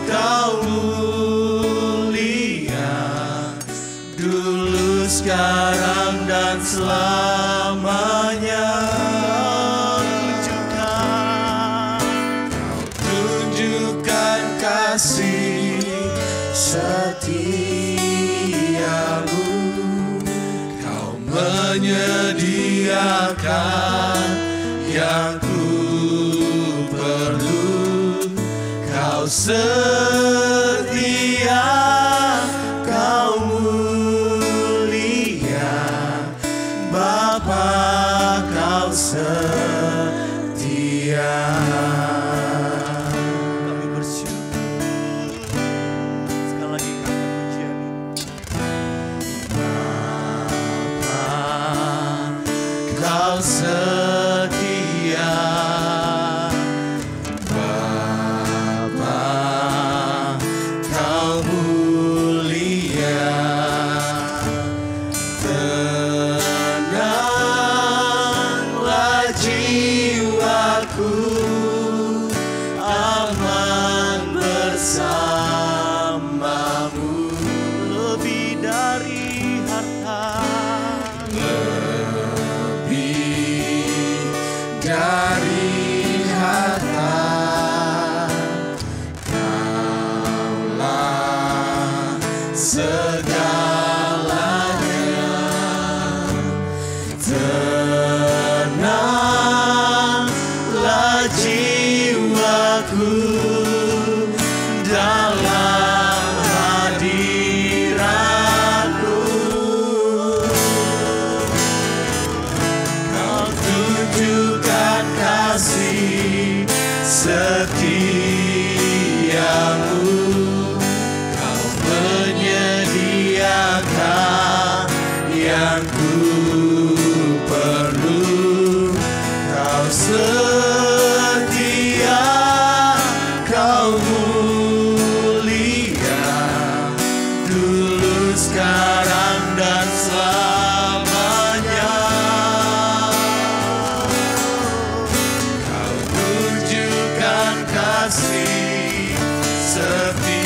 Kau mulia, dulu, sekarang, dan selamanya. Tunjukkan kasih setiamu. Kau menyediakan yang ku perlu. Kau setia, Kau mulia, Bapa, Kau setia. Kami bersyukur. Sekali lagi kata pujian. Bapa, Kau setia. Bapa, Kau mulia. Tenanglah jiwaku, aman bersamamu. Lebih dari harta, lebih dari harta, Kaulah segalanya. Tenanglah jiwaku dalam hadiratmu. Kau tunjukkan kasih setiamu. Kau menyediakan yang ku perlu. Kau setia, Kau mulia, dulu, sekarang, dan selamanya. Kau tunjukkan kasih setiamu.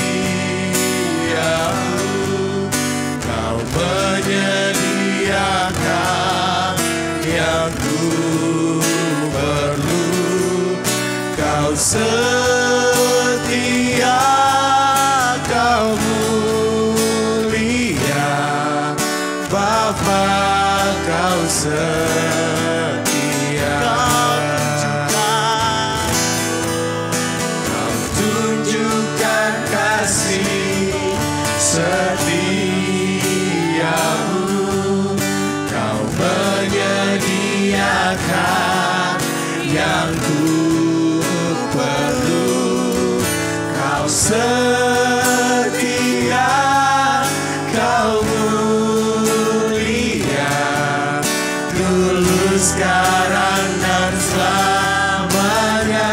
Kau menyediakan yang ku perlu. Kau setia, Kau mulia, Bapa, Kau setia. Kau tunjukkan kasih setiamu. Kau menyediakan yang ku perlu. Kau setia, Kau mulia, dulu, sekarang, dan selamanya.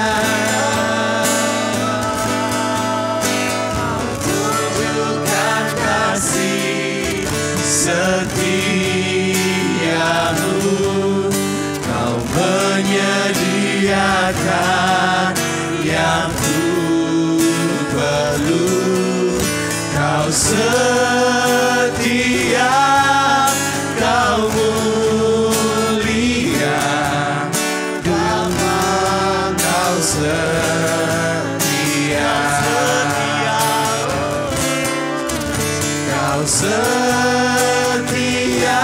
Kau tunjukkan kasih setiamu. Kau menyediakan yang ku perlu. Kau setia, Kau mulia, Bapa, Kau setia. Kau setia,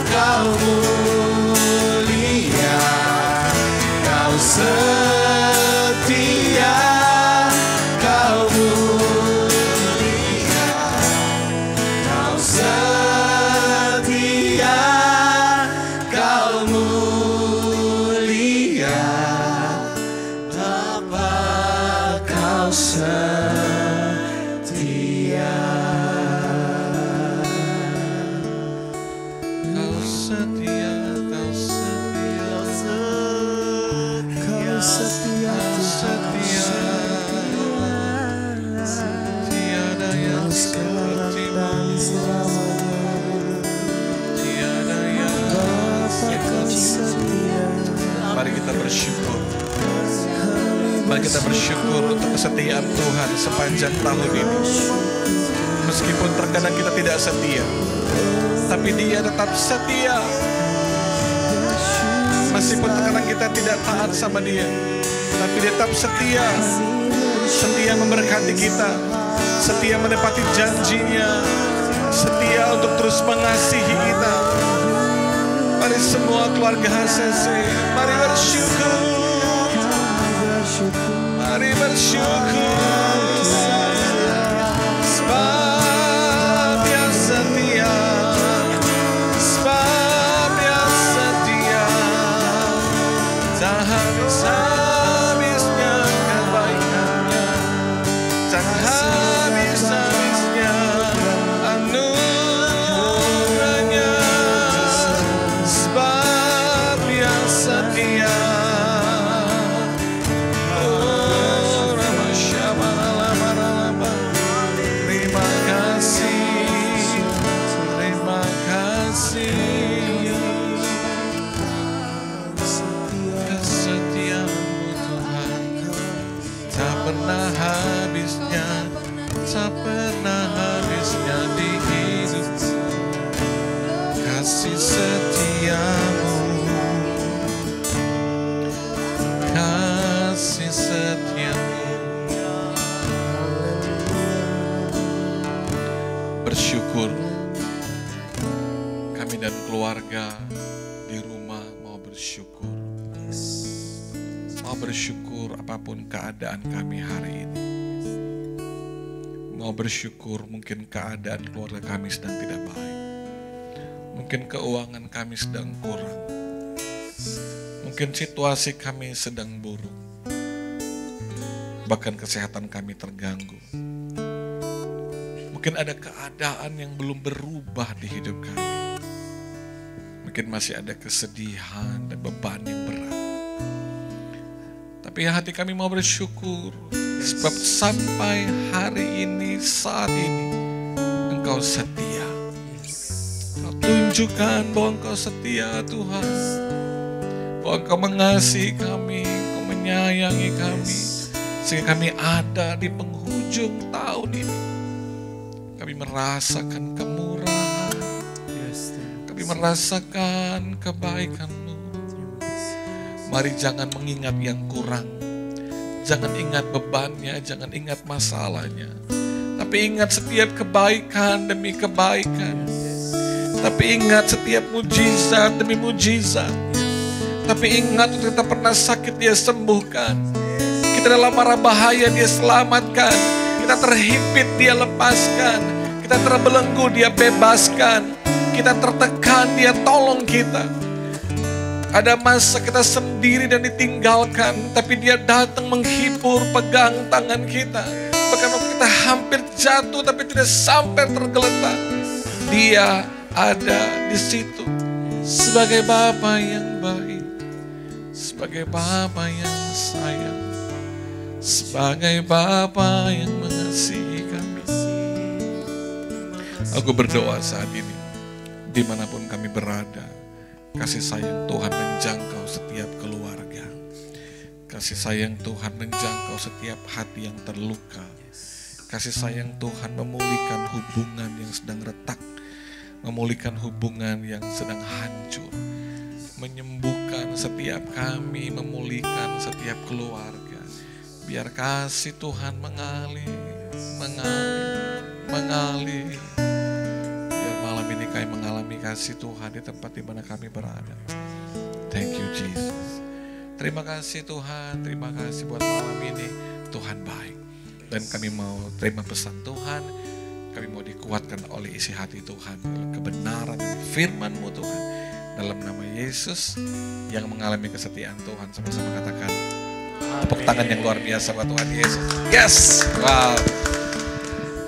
Kau mulia, Kau setia, Kau mulia, Kau setia, Kau mulia, Bapa, Kau setia. Kau setia, Kau setia, Kau setia, Kau setia, tiada yang seperti-Mu. kita bersyukur. Mari kita bersyukur untuk kesetiaan Tuhan sepanjang tahun ini. Meskipun terkadang kita tidak setia, tapi Dia tetap setia. Meskipun terkadang kita tidak taat sama Dia, tapi Dia tetap setia. Setia memberkati kita, setia menepati janjinya, setia untuk terus mengasihi kita. Mari semua keluarga HCC, mari bersyukur. Mari bersyukur. Sebab Dia setia, sebab Dia setia. Tak habis-habisnya kebaikannya, tak habis-habisnya anugerahnya. Sebab Dia setia. Pernah habisnya, tak pernah habisnya di hidupku. Kasih setiamu, kasih setiamu. Bersyukur kami dan keluarga di rumah mau bersyukur. Mau bersyukur apapun keadaan kami hari ini. Mau bersyukur mungkin keadaan keluarga kami sedang tidak baik. Mungkin keuangan kami sedang kurang. Mungkin situasi kami sedang buruk. Bahkan kesehatan kami terganggu. Mungkin ada keadaan yang belum berubah di hidup kami. Mungkin masih ada kesedihan dan beban yang berat. Tapi hati kami mau bersyukur, sebab sampai hari ini, saat ini, Engkau setia. Engkau tunjukkan bahwa Engkau setia Tuhan. Bahwa Engkau mengasihi kami, Engkau menyayangi kami. Sehingga kami ada di penghujung tahun ini. Kami merasakan kemurahan. Kami merasakan kebaikan-Mu. Mari jangan mengingat yang kurang. Jangan ingat bebannya, jangan ingat masalahnya. Tapi ingat setiap kebaikan demi kebaikan. Tapi ingat setiap mujizat demi mujizat. Tapi ingat kita pernah sakit Dia sembuhkan. Kita dalam mara bahaya Dia selamatkan. Kita terhimpit Dia lepaskan. Kita terbelenggu Dia bebaskan. Kita tertekan Dia tolong kita. Ada masa kita sendiri dan ditinggalkan, tapi Dia datang menghibur, pegang tangan kita. Bahkan waktu kita hampir jatuh tapi tidak sampai tergeletak, Dia ada di situ sebagai Bapa yang baik, sebagai Bapa yang sayang, sebagai Bapa yang mengasihi kami. Aku berdoa saat ini, dimanapun kami berada, kasih sayang Tuhan menjangkau setiap keluarga. Kasih sayang Tuhan menjangkau setiap hati yang terluka. Kasih sayang Tuhan memulihkan hubungan yang sedang retak. Memulihkan hubungan yang sedang hancur. Menyembuhkan setiap kami, memulihkan setiap keluarga. Biar kasih Tuhan mengalir, mengalir. Malam ini kami mengalami kasih Tuhan di tempat di mana kami berada. Thank you Jesus. Terima kasih Tuhan, terima kasih buat malam ini. Tuhan baik. Dan kami mau terima pesan Tuhan. Kami mau dikuatkan oleh isi hati Tuhan. Kebenaran dan firman-Mu Tuhan. Dalam nama Yesus yang mengalami kesetiaan Tuhan. Sama-sama katakan tepuk tangan yang luar biasa buat Tuhan Yesus. Yes, wow.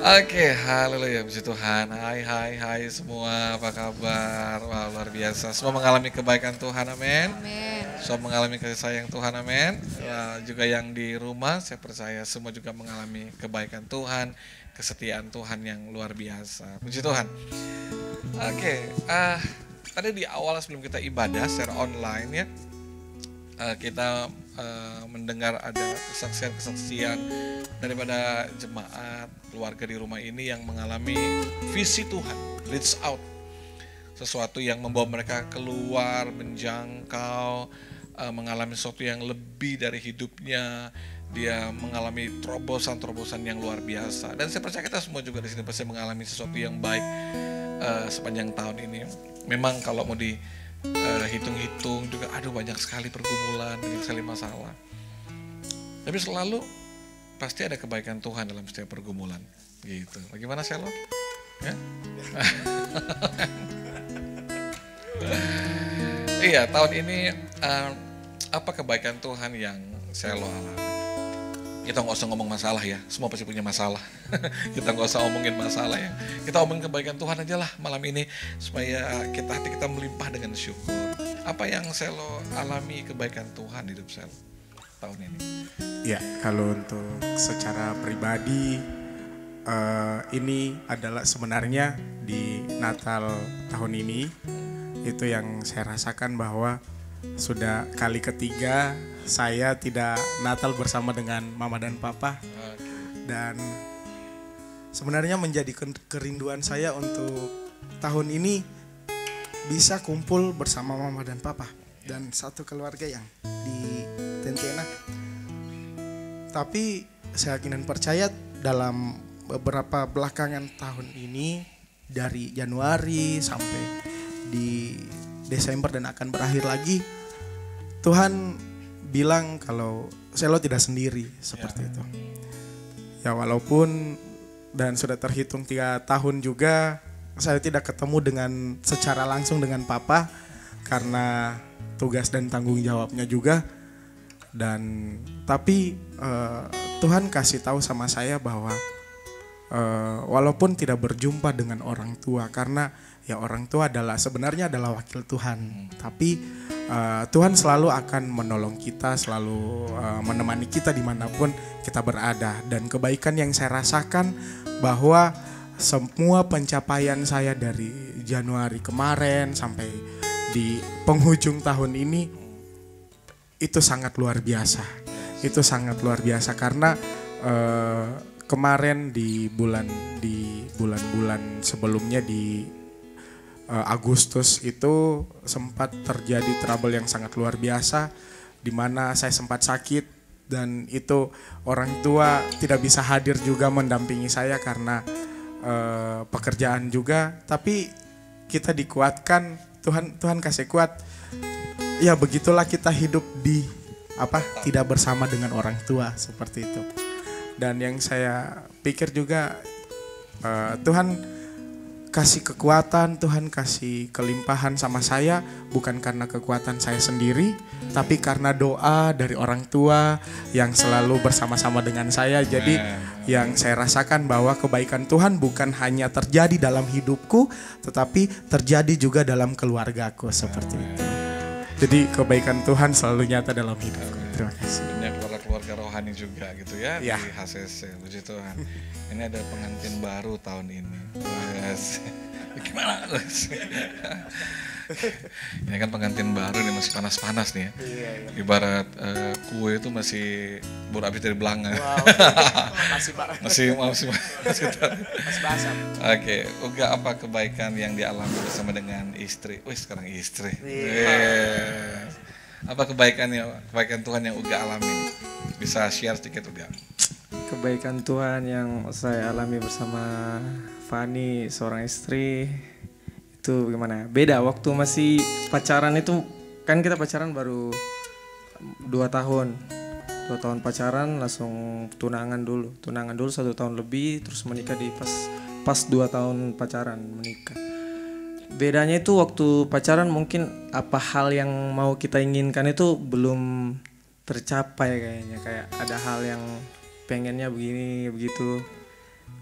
Oke, haleluya, puji Tuhan. Hai semua, apa kabar? Wah, luar biasa. Semua mengalami kebaikan Tuhan, amin. Semua mengalami kasih sayang Tuhan, amin. Juga yang di rumah, saya percaya semua juga mengalami kebaikan Tuhan, kesetiaan Tuhan yang luar biasa. Puji Tuhan. Oke, tadi di awal sebelum kita ibadah secara online ya, kita mendengar ada kesaksian-kesaksian daripada jemaat keluarga di rumah ini yang mengalami visi Tuhan, reach out, sesuatu yang membawa mereka keluar, menjangkau, mengalami sesuatu yang lebih dari hidupnya. Dia mengalami terobosan-terobosan yang luar biasa, dan saya percaya kita semua juga di sini pasti mengalami sesuatu yang baik sepanjang tahun ini. Memang kalau mau hitung-hitung juga, aduh banyak sekali pergumulan, banyak sekali masalah. Tapi selalu pasti ada kebaikan Tuhan dalam setiap pergumulan, gitu. Bagaimana Shalom? Ya? Iya, tahun ini apa kebaikan Tuhan yang Shalom alami? Kita nggak usah ngomong masalah ya, semua pasti punya masalah. Kita nggak usah ngomongin masalah ya, kita omongin kebaikan Tuhan aja lah malam ini, supaya hati kita melimpah dengan syukur. Apa yang Selo alami kebaikan Tuhan hidup Selo tahun ini? Ya, kalau untuk secara pribadi, ini adalah sebenarnya di Natal tahun ini, itu yang saya rasakan bahwa sudah kali ketiga saya tidak Natal bersama dengan Mama dan Papa. Dan sebenarnya menjadi kerinduan saya untuk tahun ini bisa kumpul bersama Mama dan Papa dan satu keluarga yang di Tentena. Tapi saya yakin dan percaya dalam beberapa belakangan tahun ini, dari Januari sampai di Desember dan akan berakhir lagi, Tuhan bilang kalau Selo tidak sendiri seperti itu. Ya walaupun dan sudah terhitung 3 tahun juga saya tidak ketemu dengan secara langsung dengan Papa karena tugas dan tanggung jawabnya juga. Dan tapi Tuhan kasih tahu sama saya bahwa walaupun tidak berjumpa dengan orang tua, karena ya orang tua sebenarnya adalah wakil Tuhan, tapi Tuhan selalu akan menolong kita, selalu menemani kita dimanapun kita berada. Dan kebaikan yang saya rasakan bahwa semua pencapaian saya dari Januari kemarin sampai di penghujung tahun ini itu sangat luar biasa. Itu sangat luar biasa karena kemarin di bulan-bulan sebelumnya di Agustus itu sempat terjadi trouble yang sangat luar biasa, di mana saya sempat sakit dan itu orang tua tidak bisa hadir juga mendampingi saya karena pekerjaan juga. Tapi kita dikuatkan, Tuhan kasih kuat. Ya begitulah kita hidup tidak bersama dengan orang tua seperti itu. Dan yang saya pikir juga Tuhan kasih kekuatan, Tuhan kasih kelimpahan sama saya bukan karena kekuatan saya sendiri, tapi karena doa dari orang tua yang selalu bersama-sama dengan saya. Jadi yang saya rasakan bahwa kebaikan Tuhan bukan hanya terjadi dalam hidupku, tetapi terjadi juga dalam keluargaku seperti itu. Jadi kebaikan Tuhan selalu nyata dalam hidupku. Terima kasih. Banyak keluarga rohani juga gitu ya, di HCC. Puji Tuhan. Ini ada pengantin baru tahun ini. Yes. Gimana? Ini kan pengantin baru nih, masih panas-panas nih ya. Iya. Ibarat kue itu masih baru habis dari belanga. Wow. masih basah. Oke, Uga, apa kebaikan yang dialami bersama dengan istri? Sekarang istri. Yes. Apa kebaikan Tuhan yang Uga alami? Bisa share sedikit Uga? Kebaikan Tuhan yang saya alami bersama Fani, seorang istri, itu gimana? Beda waktu masih pacaran itu, kan kita pacaran baru 2 tahun. 2 tahun pacaran langsung tunangan dulu 1 tahun lebih, terus menikah di pas 2 tahun pacaran menikah. Bedanya itu waktu pacaran mungkin apa hal yang mau kita inginkan itu belum tercapai kayaknya, kayak ada hal yang pengennya begini begitu.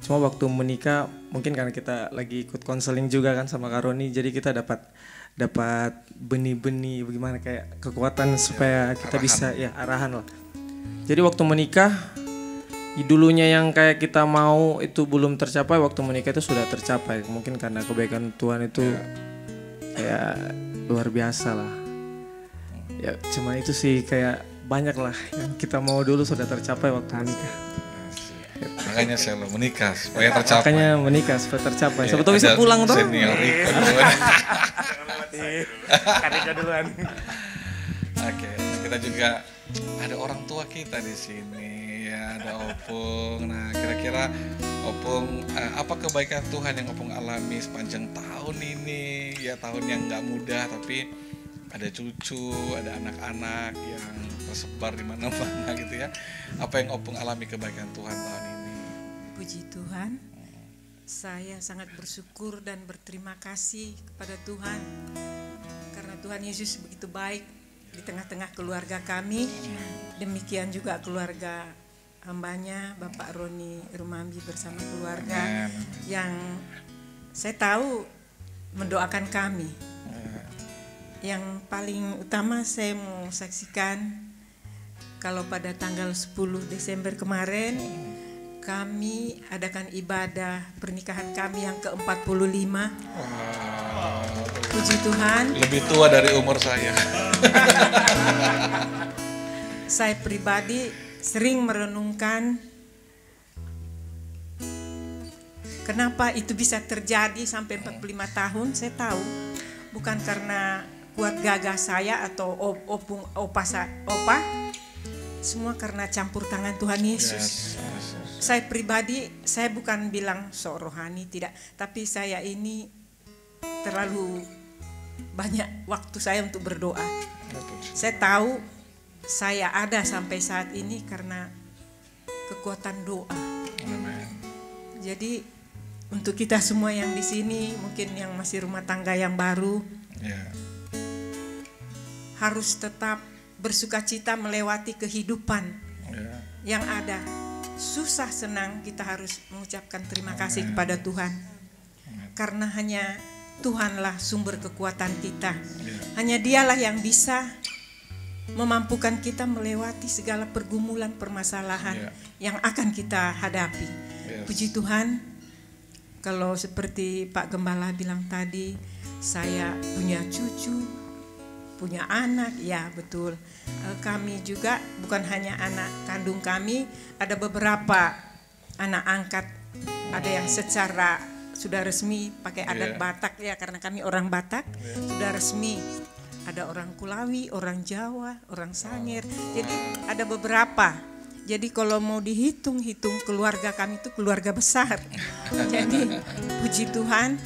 Cuma waktu menikah mungkin karena kita lagi ikut konseling juga kan sama Kak Roni, jadi kita dapat benih-benih bagaimana kayak kekuatan supaya kita bisa arahan lah. Jadi waktu menikah dulunya yang kayak kita mau itu belum tercapai, waktu menikah itu sudah tercapai. Mungkin karena kebaikan Tuhan itu ya luar biasa lah. Ya cuma itu sih, kayak banyak lah yang kita mau dulu sudah tercapai waktu menikah. Makanya saya menikah supaya tercapai. Makanya menikah supaya tercapai. Ya, Sebetulnya bisa pulang tuh. Senior Riko Karika duluan. Oke, kita juga ada orang tua kita di sini ya, ada Opung. Nah, kira-kira Opung, apa kebaikan Tuhan yang Opung alami sepanjang tahun ini? Ya, tahun yang nggak mudah, tapi ada cucu, ada anak-anak yang tersebar di mana-mana gitu ya. Apa yang Opung alami kebaikan Tuhan tahun ini? Puji Tuhan, saya sangat bersyukur dan berterima kasih kepada Tuhan karena Tuhan Yesus begitu baik di tengah-tengah keluarga kami. Demikian juga keluarga hambanya Bapak Roni Rumambi bersama keluarga yang saya tahu mendoakan kami. Yang paling utama saya mau saksikan kalau pada tanggal 10 Desember kemarin kami adakan ibadah pernikahan kami yang ke-45. Puji Tuhan. Lebih tua dari umur saya. Saya pribadi sering merenungkan kenapa itu bisa terjadi sampai 45 tahun. Saya tahu bukan karena kuat gagah saya atau opa, semua karena campur tangan Tuhan Yesus. Saya pribadi, saya bukan bilang sok rohani, tidak, tapi saya ini terlalu banyak waktu saya untuk berdoa. Saya tahu saya ada sampai saat ini karena kekuatan doa. Jadi untuk kita semua yang di sini, mungkin yang masih rumah tangga yang baru, harus tetap bersukacita melewati kehidupan yang ada. Susah senang kita harus mengucapkan terima kasih kepada Tuhan. Karena hanya Tuhanlah sumber kekuatan kita. Hanya Dialah yang bisa memampukan kita melewati segala pergumulan permasalahan yang akan kita hadapi. Puji Tuhan, kalau seperti Pak Gembala bilang tadi, saya punya cucu, punya anak, ya betul. Kami juga bukan hanya anak kandung kami, ada beberapa anak angkat, ada yang secara sudah resmi pakai adat Batak ya, karena kami orang Batak, sudah resmi. Ada orang Kulawi, orang Jawa, orang Sangir, jadi ada beberapa. Jadi kalau mau dihitung-hitung keluarga kami itu keluarga besar. Jadi puji Tuhan,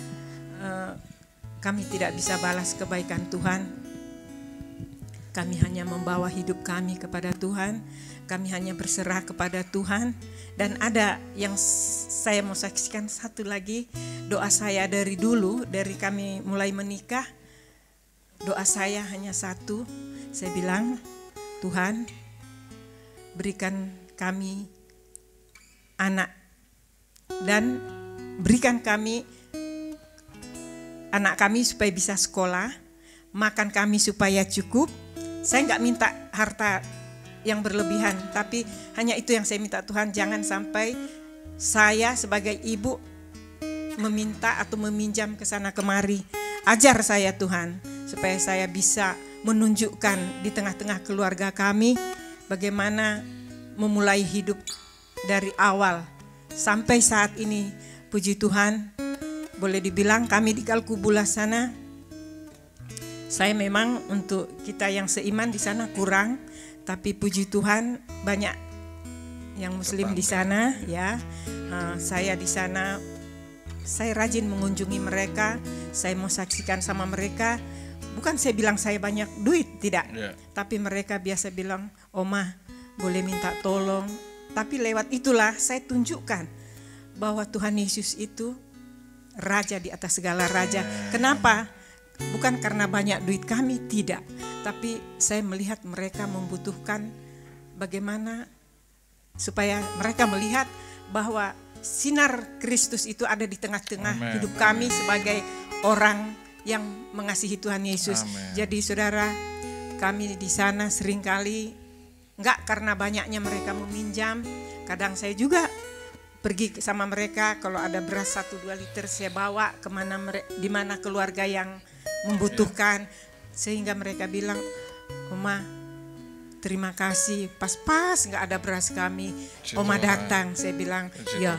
kami tidak bisa balas kebaikan Tuhan. Kami hanya membawa hidup kami kepada Tuhan. Kami hanya berserah kepada Tuhan. Dan ada yang saya mau saksikan satu lagi. Doa saya dari dulu, dari kami mulai menikah. Doa saya hanya satu. Saya bilang, Tuhan berikan kami anak. Dan berikan kami anak kami supaya bisa sekolah. Makan kami supaya cukup. Saya nggak minta harta yang berlebihan, tapi hanya itu yang saya minta Tuhan, jangan sampai saya sebagai ibu meminta atau meminjam ke sana kemari. Ajar saya Tuhan, supaya saya bisa menunjukkan di tengah-tengah keluarga kami bagaimana memulai hidup dari awal sampai saat ini. Puji Tuhan, boleh dibilang kami di Kalkubula sana, saya memang untuk kita yang seiman di sana kurang, tapi puji Tuhan banyak yang Muslim di sana ya. Saya di sana, saya rajin mengunjungi mereka, saya mau saksikan sama mereka. Bukan saya bilang saya banyak duit, tidak. Tapi mereka biasa bilang, Oma boleh minta tolong. Tapi lewat itulah saya tunjukkan bahwa Tuhan Yesus itu Raja di atas segala raja. Kenapa? Bukan karena banyak duit kami, tidak. Tapi saya melihat mereka membutuhkan bagaimana supaya mereka melihat bahwa sinar Kristus itu ada di tengah-tengah hidup kami sebagai orang yang mengasihi Tuhan Yesus. Jadi saudara, kami di sana seringkali enggak karena banyaknya mereka meminjam. Kadang saya juga pergi sama mereka, kalau ada beras 1-2 liter saya bawa kemana di mana keluarga yang membutuhkan, sehingga mereka bilang, Oma, terima kasih. Pas-pas nggak ada beras kami, Oma datang. Saya bilang, ya.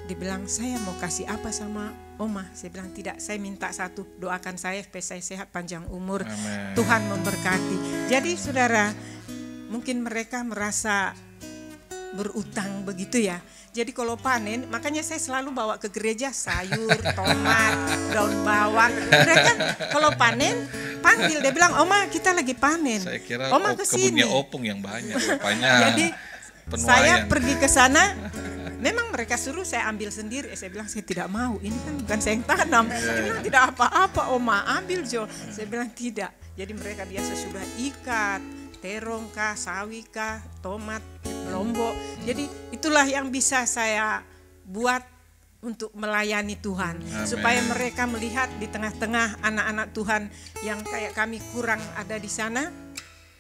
Dia bilang, saya mau kasih apa sama Oma? Saya bilang, tidak, saya minta satu, doakan saya supaya saya sehat panjang umur. Amen. Tuhan memberkati. Jadi saudara, mungkin mereka merasa berutang begitu ya. Jadi kalau panen, makanya saya selalu bawa ke gereja sayur, tomat, daun bawang. Mereka kalau panen, panggil, dia bilang, Oma kita lagi panen. Saya kira Oma kesini. kebunnya Opung yang banyak rupanya. Jadi saya pergi ke sana, memang mereka suruh saya ambil sendiri. Saya bilang, saya tidak mau, ini kan bukan saya yang tanam. Dia bilang, tidak apa-apa Oma, ambil Jo. Saya bilang, tidak. Jadi mereka biasa sudah ikat, terong kah, sawi kah, tomat, lombok. Jadi itulah yang bisa saya buat untuk melayani Tuhan. Amen. Supaya mereka melihat di tengah-tengah anak-anak Tuhan yang kayak kami kurang ada di sana.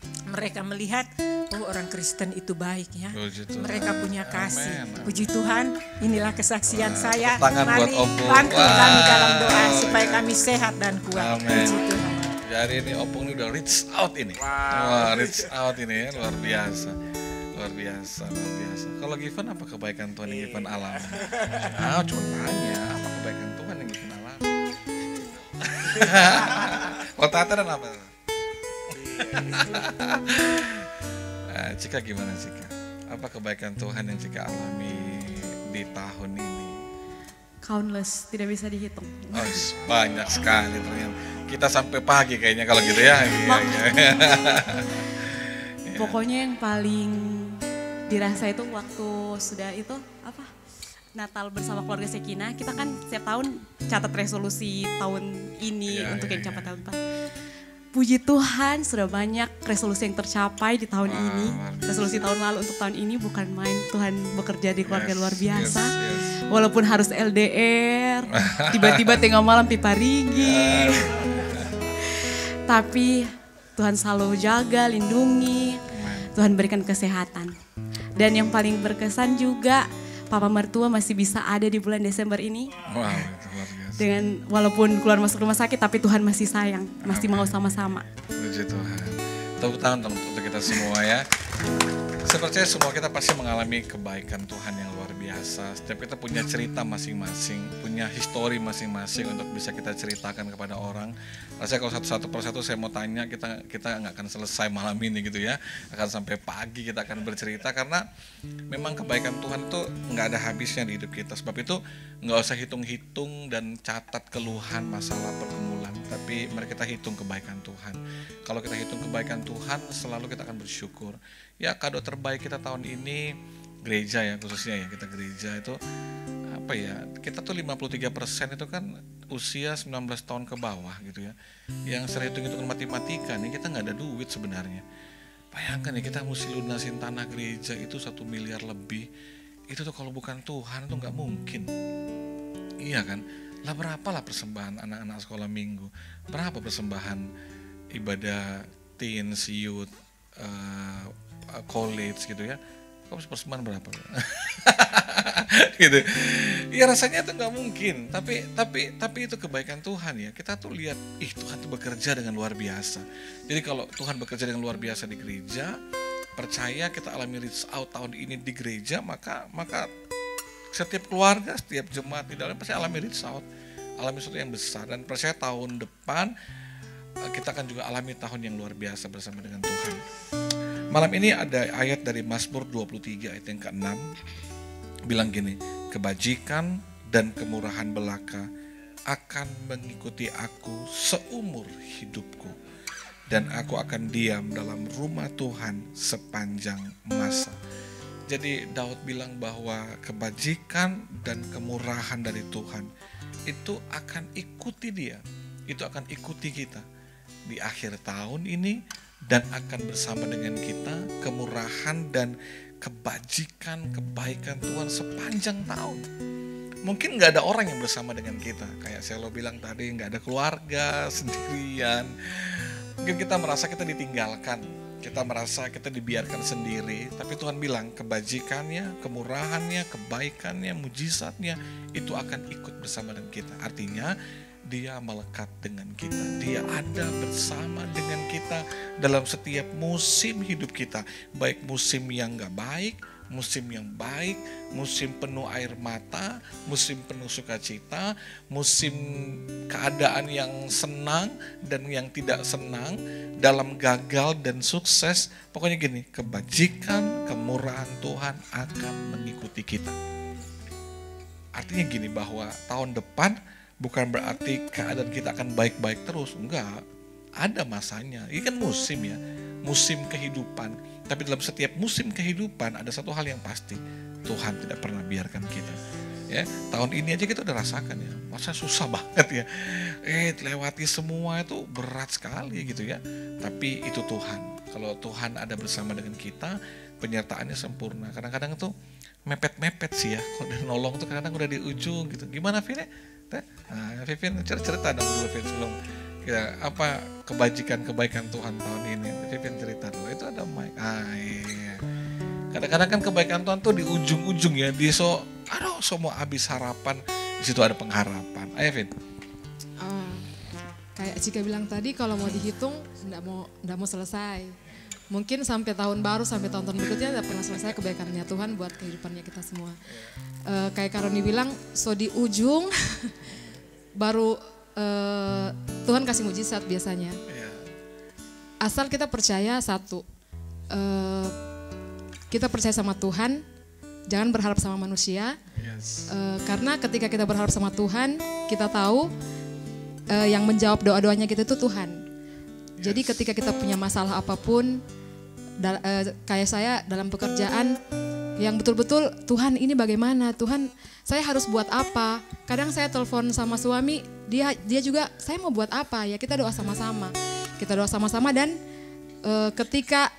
Mereka melihat, oh orang Kristen itu baik ya. Mereka punya kasih. Amen. Puji Tuhan, inilah kesaksian saya. Tangan buat Mari Opung. bantu kami dalam doa supaya kami sehat dan kuat. Amen. Puji Tuhan. Jadi ini Opung ini udah reach out ini. Wah, reach out ini ya, luar biasa. Luar biasa, luar biasa. Kalau Given apa kebaikan Tuhan yang Given alami? Cuma tanya, apa kebaikan Tuhan yang Given alami? Kalau Tata dan apa? Cika gimana Cika? Apa kebaikan Tuhan yang Cika alami di tahun ini? Countless, tidak bisa dihitung. Oh, banyak sekali ternyata. Kita sampai pagi kayaknya kalau gitu ya. Pokoknya yang paling dirasa itu waktu sudah itu apa? Natal bersama keluarga Sekina. Kita kan setiap tahun catat resolusi tahun ini untuk yang capai tahun depan. Puji Tuhan sudah banyak resolusi yang tercapai di tahun ini. Resolusi tahun lalu untuk tahun ini bukan main. Tuhan bekerja di keluarga luar biasa. Walaupun harus LDR, tiba-tiba tengah malam pipa rigi. Tapi Tuhan selalu jaga, lindungi. Tuhan berikan kesehatan. Dan yang paling berkesan juga, Papa Mertua masih bisa ada di bulan Desember ini. Wow, itu luar biasa. Dengan walaupun keluar masuk rumah sakit, tapi Tuhan masih sayang, masih mau sama-sama. Puji Tuhan. Tepuk tangan untuk kita semua ya. Saya percaya semua kita pasti mengalami kebaikan Tuhan yang luar biasa. Setiap kita punya cerita masing-masing, punya histori masing-masing untuk bisa kita ceritakan kepada orang. Rasanya kalau satu persatu saya mau tanya, kita nggak akan selesai malam ini gitu ya. Akan sampai pagi kita akan bercerita karena memang kebaikan Tuhan itu nggak ada habisnya di hidup kita. Sebab itu nggak usah hitung-hitung dan catat keluhan masalah pergumulan, tapi mari kita hitung kebaikan Tuhan. Kalau kita hitung kebaikan Tuhan, selalu kita akan bersyukur. Ya, kado terbaik kita tahun ini gereja ya, khususnya ya kita gereja itu apa ya, kita tuh 53% itu kan usia 19 tahun ke bawah gitu ya. Yang sering hitung-hitungan matematika nih, kita nggak ada duit sebenarnya. Bayangkan ya, kita mesti lunasin tanah gereja itu 1 miliar lebih. Itu tuh kalau bukan Tuhan tuh nggak mungkin. Iya kan? Lah berapa lah persembahan anak-anak sekolah minggu? Berapa persembahan ibadah teens, youth, college gitu ya? Kok persembahan berapa? Gitu. Ya rasanya itu nggak mungkin. Tapi itu kebaikan Tuhan ya. Kita tuh lihat, Tuhan tuh bekerja dengan luar biasa. Jadi kalau Tuhan bekerja dengan luar biasa di gereja, percaya kita alami reach out tahun ini di gereja, maka setiap keluarga, setiap jemaat di dalam pasti alami reach out, alami sesuatu yang besar. Dan percaya tahun depan kita akan juga alami tahun yang luar biasa bersama dengan Tuhan. Malam ini ada ayat dari Mazmur 23 ayat yang ke-6 bilang gini, kebajikan dan kemurahan belaka akan mengikuti aku seumur hidupku, dan aku akan diam dalam rumah Tuhan sepanjang masa. Jadi Daud bilang bahwa kebajikan dan kemurahan dari Tuhan itu akan ikuti dia, itu akan ikuti kita di akhir tahun ini, dan akan bersama dengan kita kemurahan dan kebajikan, kebaikan Tuhan sepanjang tahun. Mungkin gak ada orang yang bersama dengan kita, kayak Selo bilang tadi, gak ada keluarga, sendirian. Mungkin kita merasa kita ditinggalkan, kita merasa kita dibiarkan sendiri, tapi Tuhan bilang kebajikannya, kemurahannya, kebaikannya, mujizatnya itu akan ikut bersama dengan kita. Artinya Dia melekat dengan kita. Dia ada bersama dengan kita dalam setiap musim hidup kita. Baik musim yang gak baik, musim yang baik, musim penuh air mata, musim penuh sukacita, musim keadaan yang senang dan yang tidak senang, dalam gagal dan sukses. Pokoknya gini, kebajikan, kemurahan Tuhan akan mengikuti kita. Artinya gini, bahwa tahun depan bukan berarti keadaan kita akan baik-baik terus. Enggak, ada masanya. Ini kan musim ya, musim kehidupan. Tapi dalam setiap musim kehidupan ada satu hal yang pasti, Tuhan tidak pernah biarkan kita. Ya, tahun ini aja kita udah rasakan ya, masa susah banget ya. Lewati semua itu berat sekali gitu ya. Tapi itu Tuhan. Kalau Tuhan ada bersama dengan kita, penyertaannya sempurna. Kadang-kadang tuh mepet-mepet sih ya. Kalau dia nolong tuh kadang-kadang udah di ujung gitu. Gimana Vin? Nah, Vivin cerita dong dulu Vin, sebelum kita apa kebaikan Tuhan tahun ini. Vivin cerita dulu. Itu ada mic. Iya. Kadang-kadang kan kebaikan Tuhan tuh di ujung-ujung ya, di mau habis harapan, di situ ada pengharapan. Ayo Vin. Kayak Cika bilang tadi, kalau mau dihitung enggak mau selesai. Mungkin sampai tahun baru, sampai tahun-tahun berikutnya tidak pernah selesai kebaikannya Tuhan buat kehidupannya kita semua. Kayak Karoni bilang, di ujung baru Tuhan kasih mujizat biasanya. Asal kita percaya satu, kita percaya sama Tuhan, jangan berharap sama manusia. Karena ketika kita berharap sama Tuhan, kita tahu yang menjawab doa-doanya kita itu Tuhan. Jadi ketika kita punya masalah apapun, kayak saya dalam pekerjaan, yang betul-betul Tuhan ini bagaimana, Tuhan saya harus buat apa. Kadang saya telepon sama suami, dia juga saya mau buat apa ya, kita doa sama-sama. Kita doa sama-sama dan ketika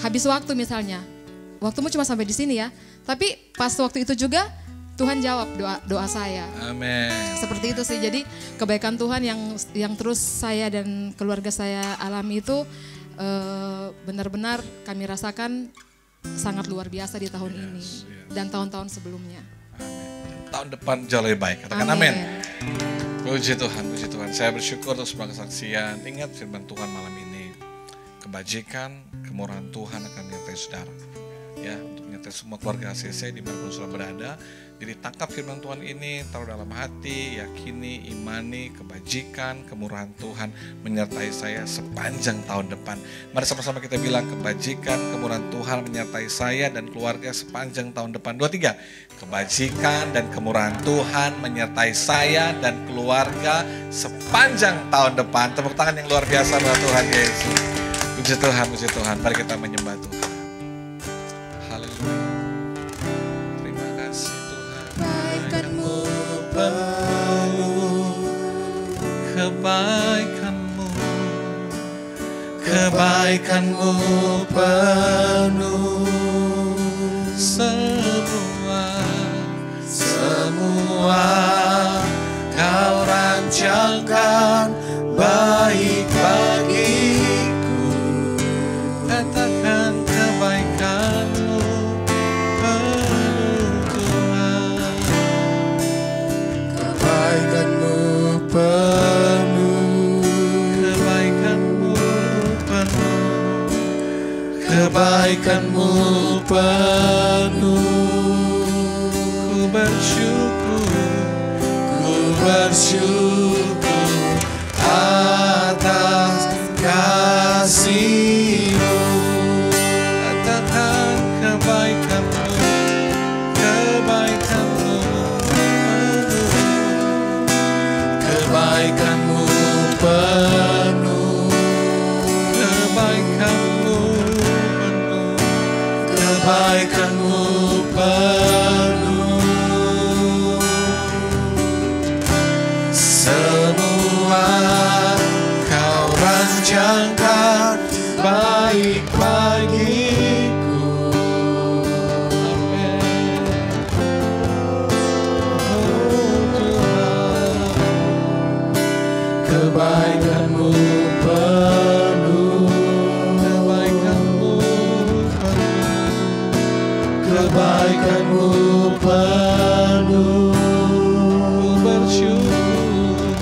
habis waktu misalnya, waktumu cuma sampai di sini ya, tapi pas waktu itu juga Tuhan jawab doa saya. Amin. Seperti itu sih. Jadi kebaikan Tuhan yang terus saya dan keluarga saya alami itu benar-benar kami rasakan sangat luar biasa di tahun ini dan tahun-tahun sebelumnya. Amin. Tahun depan jauh lebih baik. Katakan amin. Puji Tuhan, puji Tuhan. Saya bersyukur atas semua kesaksian. Ingat firman Tuhan malam ini. Kebajikan, kemurahan Tuhan akan menyertai saudara. Ya, untuk menyertai semua keluarga ACC di mana pun saudara berada. Jadi tangkap firman Tuhan ini, taruh dalam hati, yakini, imani, kebajikan, kemurahan Tuhan menyertai saya sepanjang tahun depan. Mari sama-sama kita bilang, kebajikan, kemurahan Tuhan menyertai saya dan keluarga sepanjang tahun depan. 2, 3. Kebajikan dan kemurahan Tuhan menyertai saya dan keluarga sepanjang tahun depan. Tepuk tangan yang luar biasa buat Tuhan Yesus. Puji Tuhan, puji Tuhan. Mari kita menyembah Tuhan. Kebaikanmu penuh semua kau rancangkan baik bagiku. Katakan kebaikanmu penuh Tuhan. Kebaikanmu penuh. Kebaikanmu penuh. Ku bersyukur atas kasih-Mu. Katakan kebaikanmu penuh. Kebaikanmu penuh. Kebaikanmu penuh. Semua kau rancangkan baik bagiku. Amin. Oh Tuhan, kebaikanmu penuh. Kebaikanmu penuh. Ku bersyukur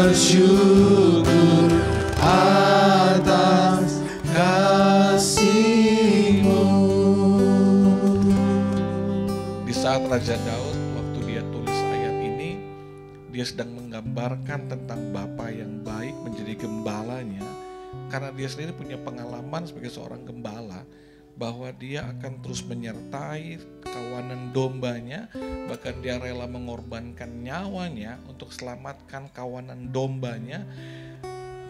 bersyukur atas kasih-Mu. Di saat Raja Daud waktu dia tulis ayat ini, dia sedang menggambarkan tentang Bapa yang baik menjadi gembalanya, karena dia sendiri punya pengalaman sebagai seorang gembala bahwa dia akan terus menyertai kawanan dombanya, bahkan dia rela mengorbankan nyawanya untuk selamatkan kawanan dombanya.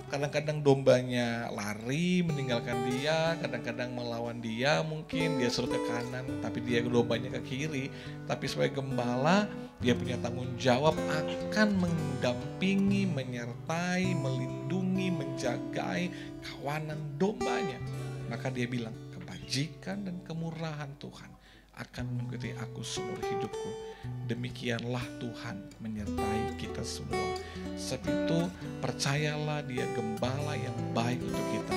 Kadang-kadang dombanya lari meninggalkan dia, kadang-kadang melawan dia, mungkin dia suruh ke kanan tapi dia dombanya ke kiri. Tapi sebagai gembala dia punya tanggung jawab akan mendampingi, menyertai, melindungi, menjagai kawanan dombanya. Maka dia bilang, kebajikan dan kemurahan Tuhan akan mengikuti aku seumur hidupku. Demikianlah Tuhan menyertai kita semua. Sebab itu percayalah dia gembala yang baik untuk kita,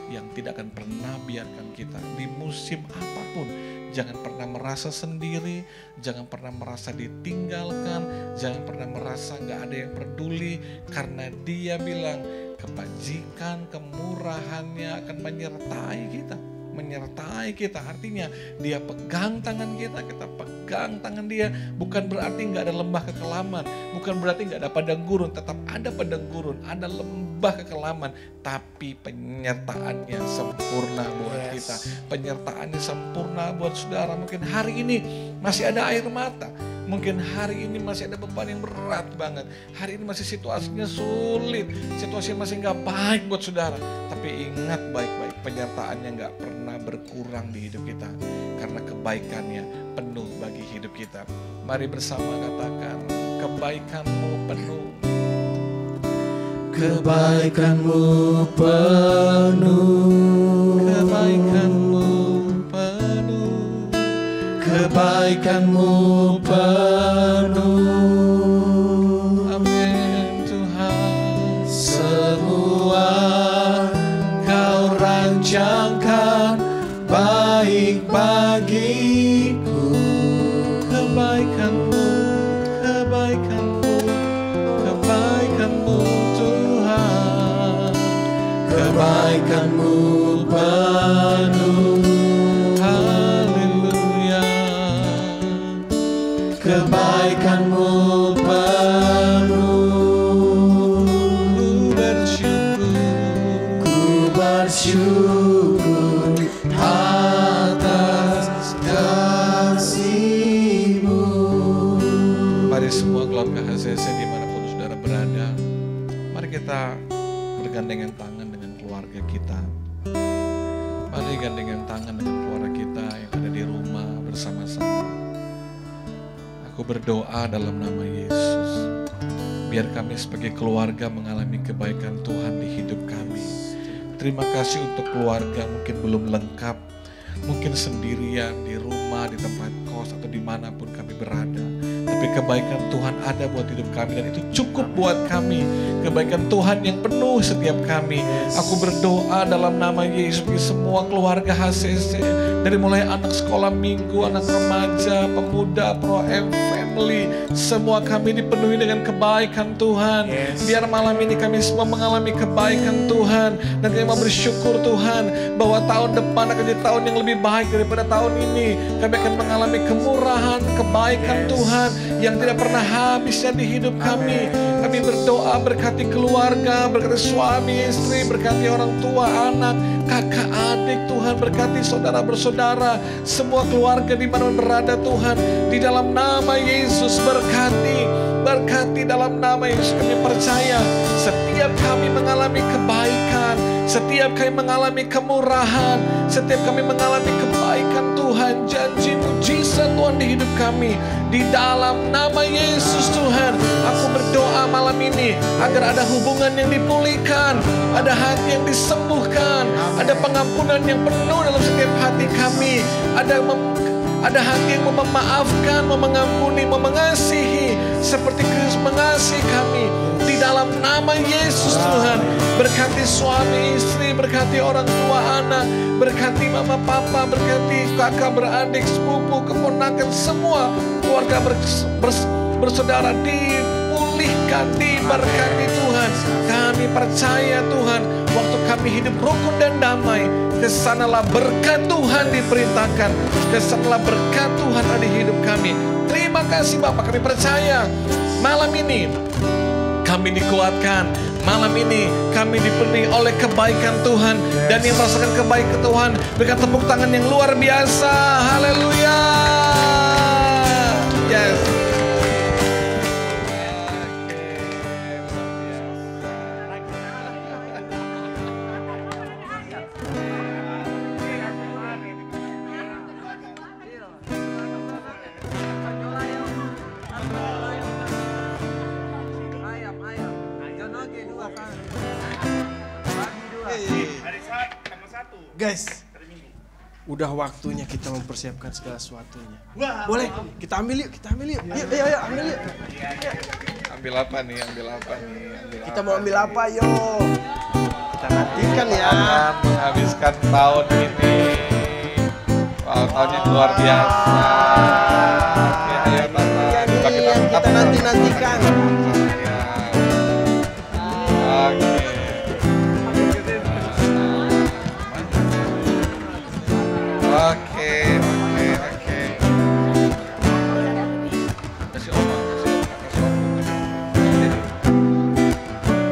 yang tidak akan pernah biarkan kita di musim apapun. Jangan pernah merasa sendiri, jangan pernah merasa ditinggalkan, jangan pernah merasa gak ada yang peduli, karena dia bilang kebajikan, kemurahannya akan menyertai kita. Menyertai kita, artinya dia pegang tangan kita pegang tangan dia. Bukan berarti nggak ada lembah kekelaman, bukan berarti nggak ada padang gurun, tetap ada padang gurun, ada lembah kekelaman, tapi penyertaannya sempurna buat kita. Penyertaannya sempurna buat saudara. Mungkin hari ini masih ada air mata, mungkin hari ini masih ada beban yang berat banget, hari ini masih situasinya sulit, situasinya masih nggak baik buat saudara. Tapi ingat baik-baik, penyertaannya nggak pernah berkurang di hidup kita, karena kebaikannya penuh bagi hidup kita. Mari bersama katakan, kebaikan-Mu penuh. Kebaikan-Mu penuh. Kebaikan-Mu penuh. Kebaikan-Mu penuh. Amin Tuhan. Semua Kau rancangkan baik bagiku. Kebaikan-Mu, kebaikan-Mu, kebaikan-Mu Tuhan. Kebaikan-Mu penuh. Haleluya. Kebaikan-Mu penuh. Ku bersyukur atas kasih-Mu. Mari semua keluarga HCC dimanapun saudara berada, mari kita bergandengan tangan dengan keluarga kita. Mari gandengan tangan dengan keluarga kita yang ada di rumah bersama-sama. Aku berdoa dalam nama Yesus, biar kami sebagai keluarga mengalami kebaikan Tuhan di hidup kami. Terima kasih untuk keluarga mungkin belum lengkap, mungkin sendirian di rumah, di tempat kos, atau dimanapun kami berada. Tapi kebaikan Tuhan ada buat hidup kami dan itu cukup buat kami. Kebaikan Tuhan yang penuh setiap kami. Aku berdoa dalam nama Yesus bagi semua keluarga HCC, dari mulai anak sekolah minggu, anak remaja, pemuda, Pro M Family, semua kami dipenuhi dengan kebaikan Tuhan. Biar malam ini kami semua mengalami kebaikan Tuhan, dan kami mau bersyukur Tuhan bahwa tahun depan akan jadi tahun yang lebih baik daripada tahun ini. Kami akan mengalami kemurahan, kebaikan Tuhan yang tidak pernah habisnya di hidup kami. Kami berdoa berkati keluarga, berkati suami, istri, berkati orang tua, anak, kakak, adik Tuhan, berkati saudara bersaudara, semua keluarga di mana berada Tuhan, di dalam nama Yesus berkati dalam nama Yesus. Kami percaya setiap kami mengalami kebaikan, setiap kami mengalami kemurahan, setiap kami mengalami kebaikan Tuhan, janji mujizat Tuhan di hidup kami, di dalam nama Yesus Tuhan. Aku berdoa malam ini agar ada hubungan yang dipulihkan, ada hati yang disembuhkan, ada pengampunan yang penuh dalam setiap hati kami, ada hati yang mau memaafkan, mau mengampuni, mau mengasihi seperti Kristus mengasihi kami. Di dalam nama Yesus Tuhan, berkati suami istri, berkati orang tua anak, berkati mama papa, berkati kakak beradik, sepupu, keponakan, semua keluarga bersaudara dipulihkan dipulihkan, diberkati Tuhan. Kami percaya Tuhan, waktu kami hidup rukun dan damai, kesanalah berkat Tuhan diperintahkan, kesanalah berkat Tuhan ada di hidup kami. Terima kasih Bapak, kami percaya malam ini kami dikuatkan. Malam ini kami dipenuhi oleh kebaikan Tuhan. Dan yang merasakan kebaikan Tuhan, berikan tepuk tangan yang luar biasa. Haleluya. Yes. Guys, udah waktunya kita mempersiapkan segala sesuatunya. Boleh, kita ambil yuk, kita ambil yuk. Ayo, ambil yuk. Ambil apa nih? Kita mau ambil apa, yuk? Kita nantikan ya. Akan menghabiskan tahun ini. Wow, tahunnya luar biasa. Oke, ayo Tata. Kita nantikan. Oke. Kasih oma.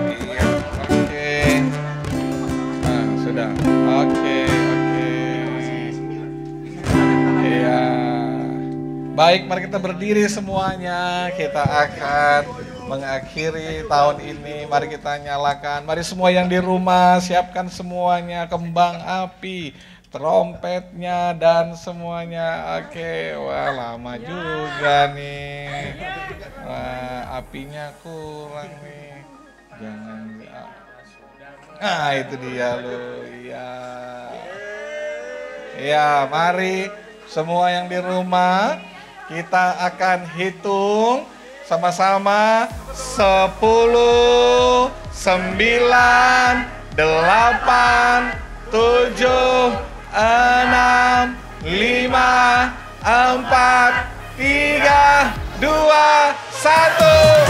Iya, oke. Nah, sudah. Oke. Iya. Baik, mari kita berdiri semuanya. Kita akan mengakhiri tahun ini. Mari kita nyalakan. Mari semua yang di rumah siapkan semuanya kembang api, trompetnya dan semuanya. Oke, wah lama juga nih. Wah, apinya kurang nih. Jangan. Nah, itu dia loh. Iya. Ya, mari semua yang di rumah kita akan hitung sama-sama 10, 9, 8, 7, 6, 5, 4, 3, 2, 1.